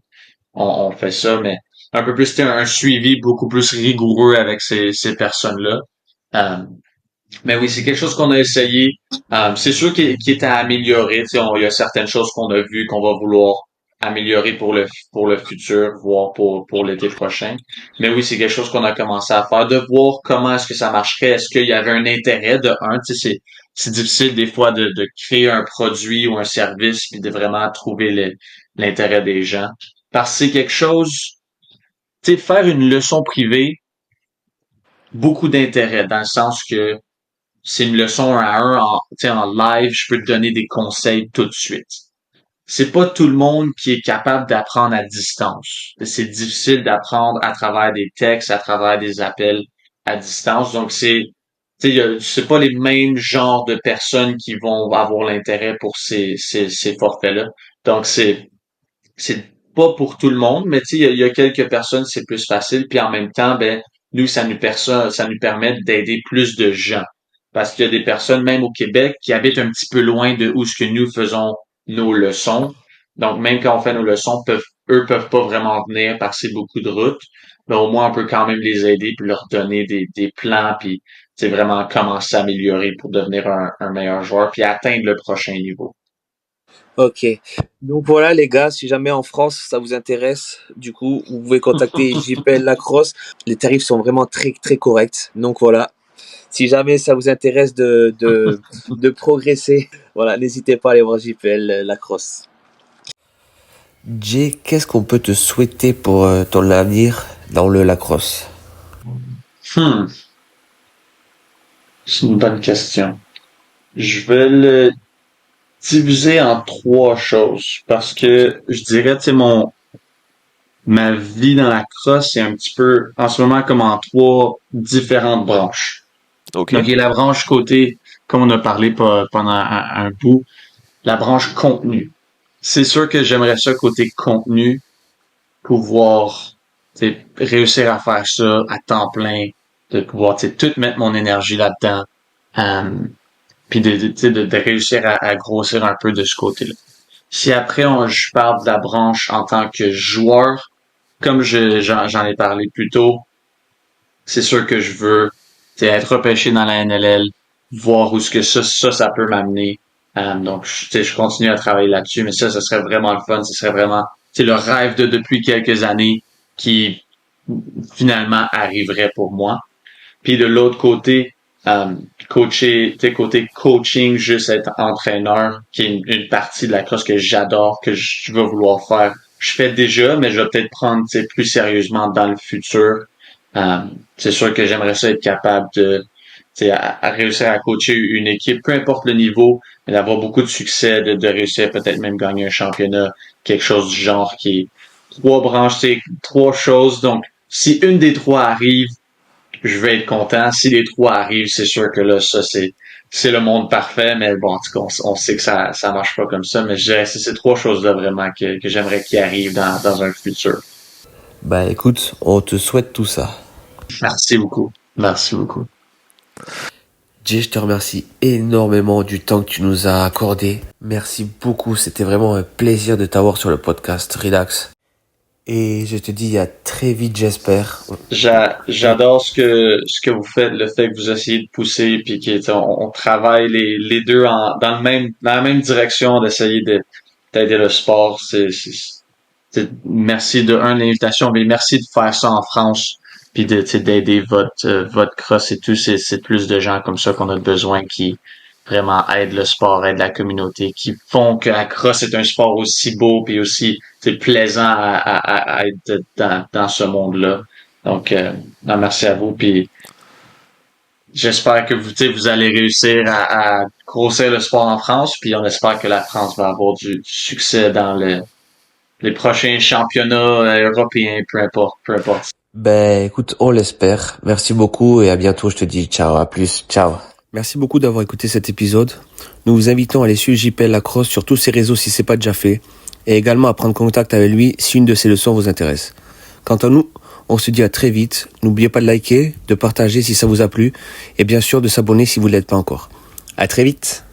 on fait ça, mais un peu plus, c'était un suivi beaucoup plus rigoureux avec ces personnes-là. Euh, mais oui, c'est quelque chose qu'on a essayé. C'est sûr qu'il est à améliorer. Tu sais, il y a certaines choses qu'on a vues qu'on va vouloir améliorer pour le futur, voire pour l'été prochain. Mais oui, c'est quelque chose qu'on a commencé à faire, de voir comment est-ce que ça marcherait. Est-ce qu'il y avait un intérêt de un, tu sais, c'est difficile des fois de créer un produit ou un service puis de vraiment trouver l'intérêt des gens. Parce que c'est quelque chose, tu sais, faire une leçon privée, beaucoup d'intérêt dans le sens que c'est une leçon un à un tu sais, en live, je peux te donner des conseils tout de suite. C'est pas tout le monde qui est capable d'apprendre à distance. C'est difficile d'apprendre à travers des textes, à travers des appels à distance. Donc tu sais, c'est pas les mêmes genres de personnes qui vont avoir l'intérêt pour ces forfaits-là. Donc c'est pas pour tout le monde, mais tu sais, il y a quelques personnes, c'est plus facile. Puis en même temps, ben, nous, ça nous permet d'aider plus de gens. Parce qu'il y a des personnes, même au Québec, qui habitent un petit peu loin de où ce que nous faisons nos leçons. Donc, même quand on fait nos leçons, eux peuvent pas vraiment venir passer beaucoup de routes. Mais au moins, on peut quand même les aider puis leur donner des plans puis, c'est vraiment comment s'améliorer pour devenir un meilleur joueur puis atteindre le prochain niveau. Ok. Donc voilà les gars, si jamais en France ça vous intéresse, du coup, vous pouvez contacter JPL Lacrosse. Les tarifs sont vraiment très très corrects. Donc voilà, si jamais ça vous intéresse de progresser, voilà, n'hésitez pas à aller voir JPL Lacrosse. Jay, qu'est-ce qu'on peut te souhaiter pour ton avenir dans le lacrosse? Hmm, c'est une bonne question. Je vais le diviser en 3 choses parce que je dirais, tu sais, ma vie dans la crosse, c'est un petit peu en ce moment comme en 3 différentes branches. Ok. Donc, il y a la branche côté, comme on a parlé pendant un bout, la branche contenu. C'est sûr que j'aimerais ça côté contenu, pouvoir tu sais, réussir à faire ça à temps plein, de pouvoir tu sais, tout mettre mon énergie là-dedans. Euh, puis tu sais, de réussir à grossir un peu de ce côté-là. Si après je parle de la branche en tant que joueur, comme j'en ai parlé plus tôt, c'est sûr que je veux tu sais, être repêché dans la NLL, voir où ce que ça peut m'amener. Donc, tu sais, je continue à travailler là-dessus, mais ça serait vraiment le fun. Ce serait vraiment c'est le rêve de depuis quelques années qui finalement arriverait pour moi. Puis de l'autre côté, euh, coacher, tu sais, côté coaching, juste être entraîneur, qui est une partie de la course que j'adore, que je vais vouloir faire. Je fais déjà, mais je vais peut-être prendre, tu sais, plus sérieusement dans le futur. Euh, c'est sûr que j'aimerais ça être capable de, tu sais, à réussir à coacher une équipe, peu importe le niveau, mais d'avoir beaucoup de succès, de réussir peut-être même gagner un championnat, quelque chose du genre qui est 3 branches, tu sais, 3 choses. Donc, si une des 3 arrive, je vais être content. Si les 3 arrivent, c'est sûr que là, ça, c'est le monde parfait, mais bon, en tout cas, on sait que ça marche pas comme ça, mais je dirais que c'est ces trois choses-là vraiment que j'aimerais qu'ils arrivent dans un futur. Bah écoute, on te souhaite tout ça. Merci beaucoup. Merci beaucoup. Jay, je te remercie énormément du temps que tu nous as accordé. Merci beaucoup, c'était vraiment un plaisir de t'avoir sur le podcast Relax. Et je te dis à très vite, j'espère. J'adore ce que vous faites, le fait que vous essayez de pousser, puis que tu sais, on travaille les deux dans la même direction d'essayer d'aider le sport. Merci de l'invitation, mais merci de faire ça en France, puis de tu sais, d'aider votre cross et tout. C'est plus de gens comme ça qu'on a besoin qui vraiment aident le sport, aident la communauté, qui font que la cross est un sport aussi beau puis aussi c'est plaisant à être dans ce monde-là. Donc, non, merci à vous. Puis j'espère que vous, tu sais, vous allez réussir à grossir le sport en France. Puis on espère que la France va avoir du succès dans les prochains championnats européens, peu importe, peu importe. Ben écoute, on l'espère. Merci beaucoup et à bientôt, je te dis ciao, à plus, ciao. Merci beaucoup d'avoir écouté cet épisode. Nous vous invitons à aller suivre JPL Lacrosse sur tous ses réseaux si c'est pas déjà fait, et également à prendre contact avec lui si une de ses leçons vous intéresse. Quant à nous, on se dit à très vite. N'oubliez pas de liker, de partager si ça vous a plu, et bien sûr de s'abonner si vous ne l'êtes pas encore. À très vite.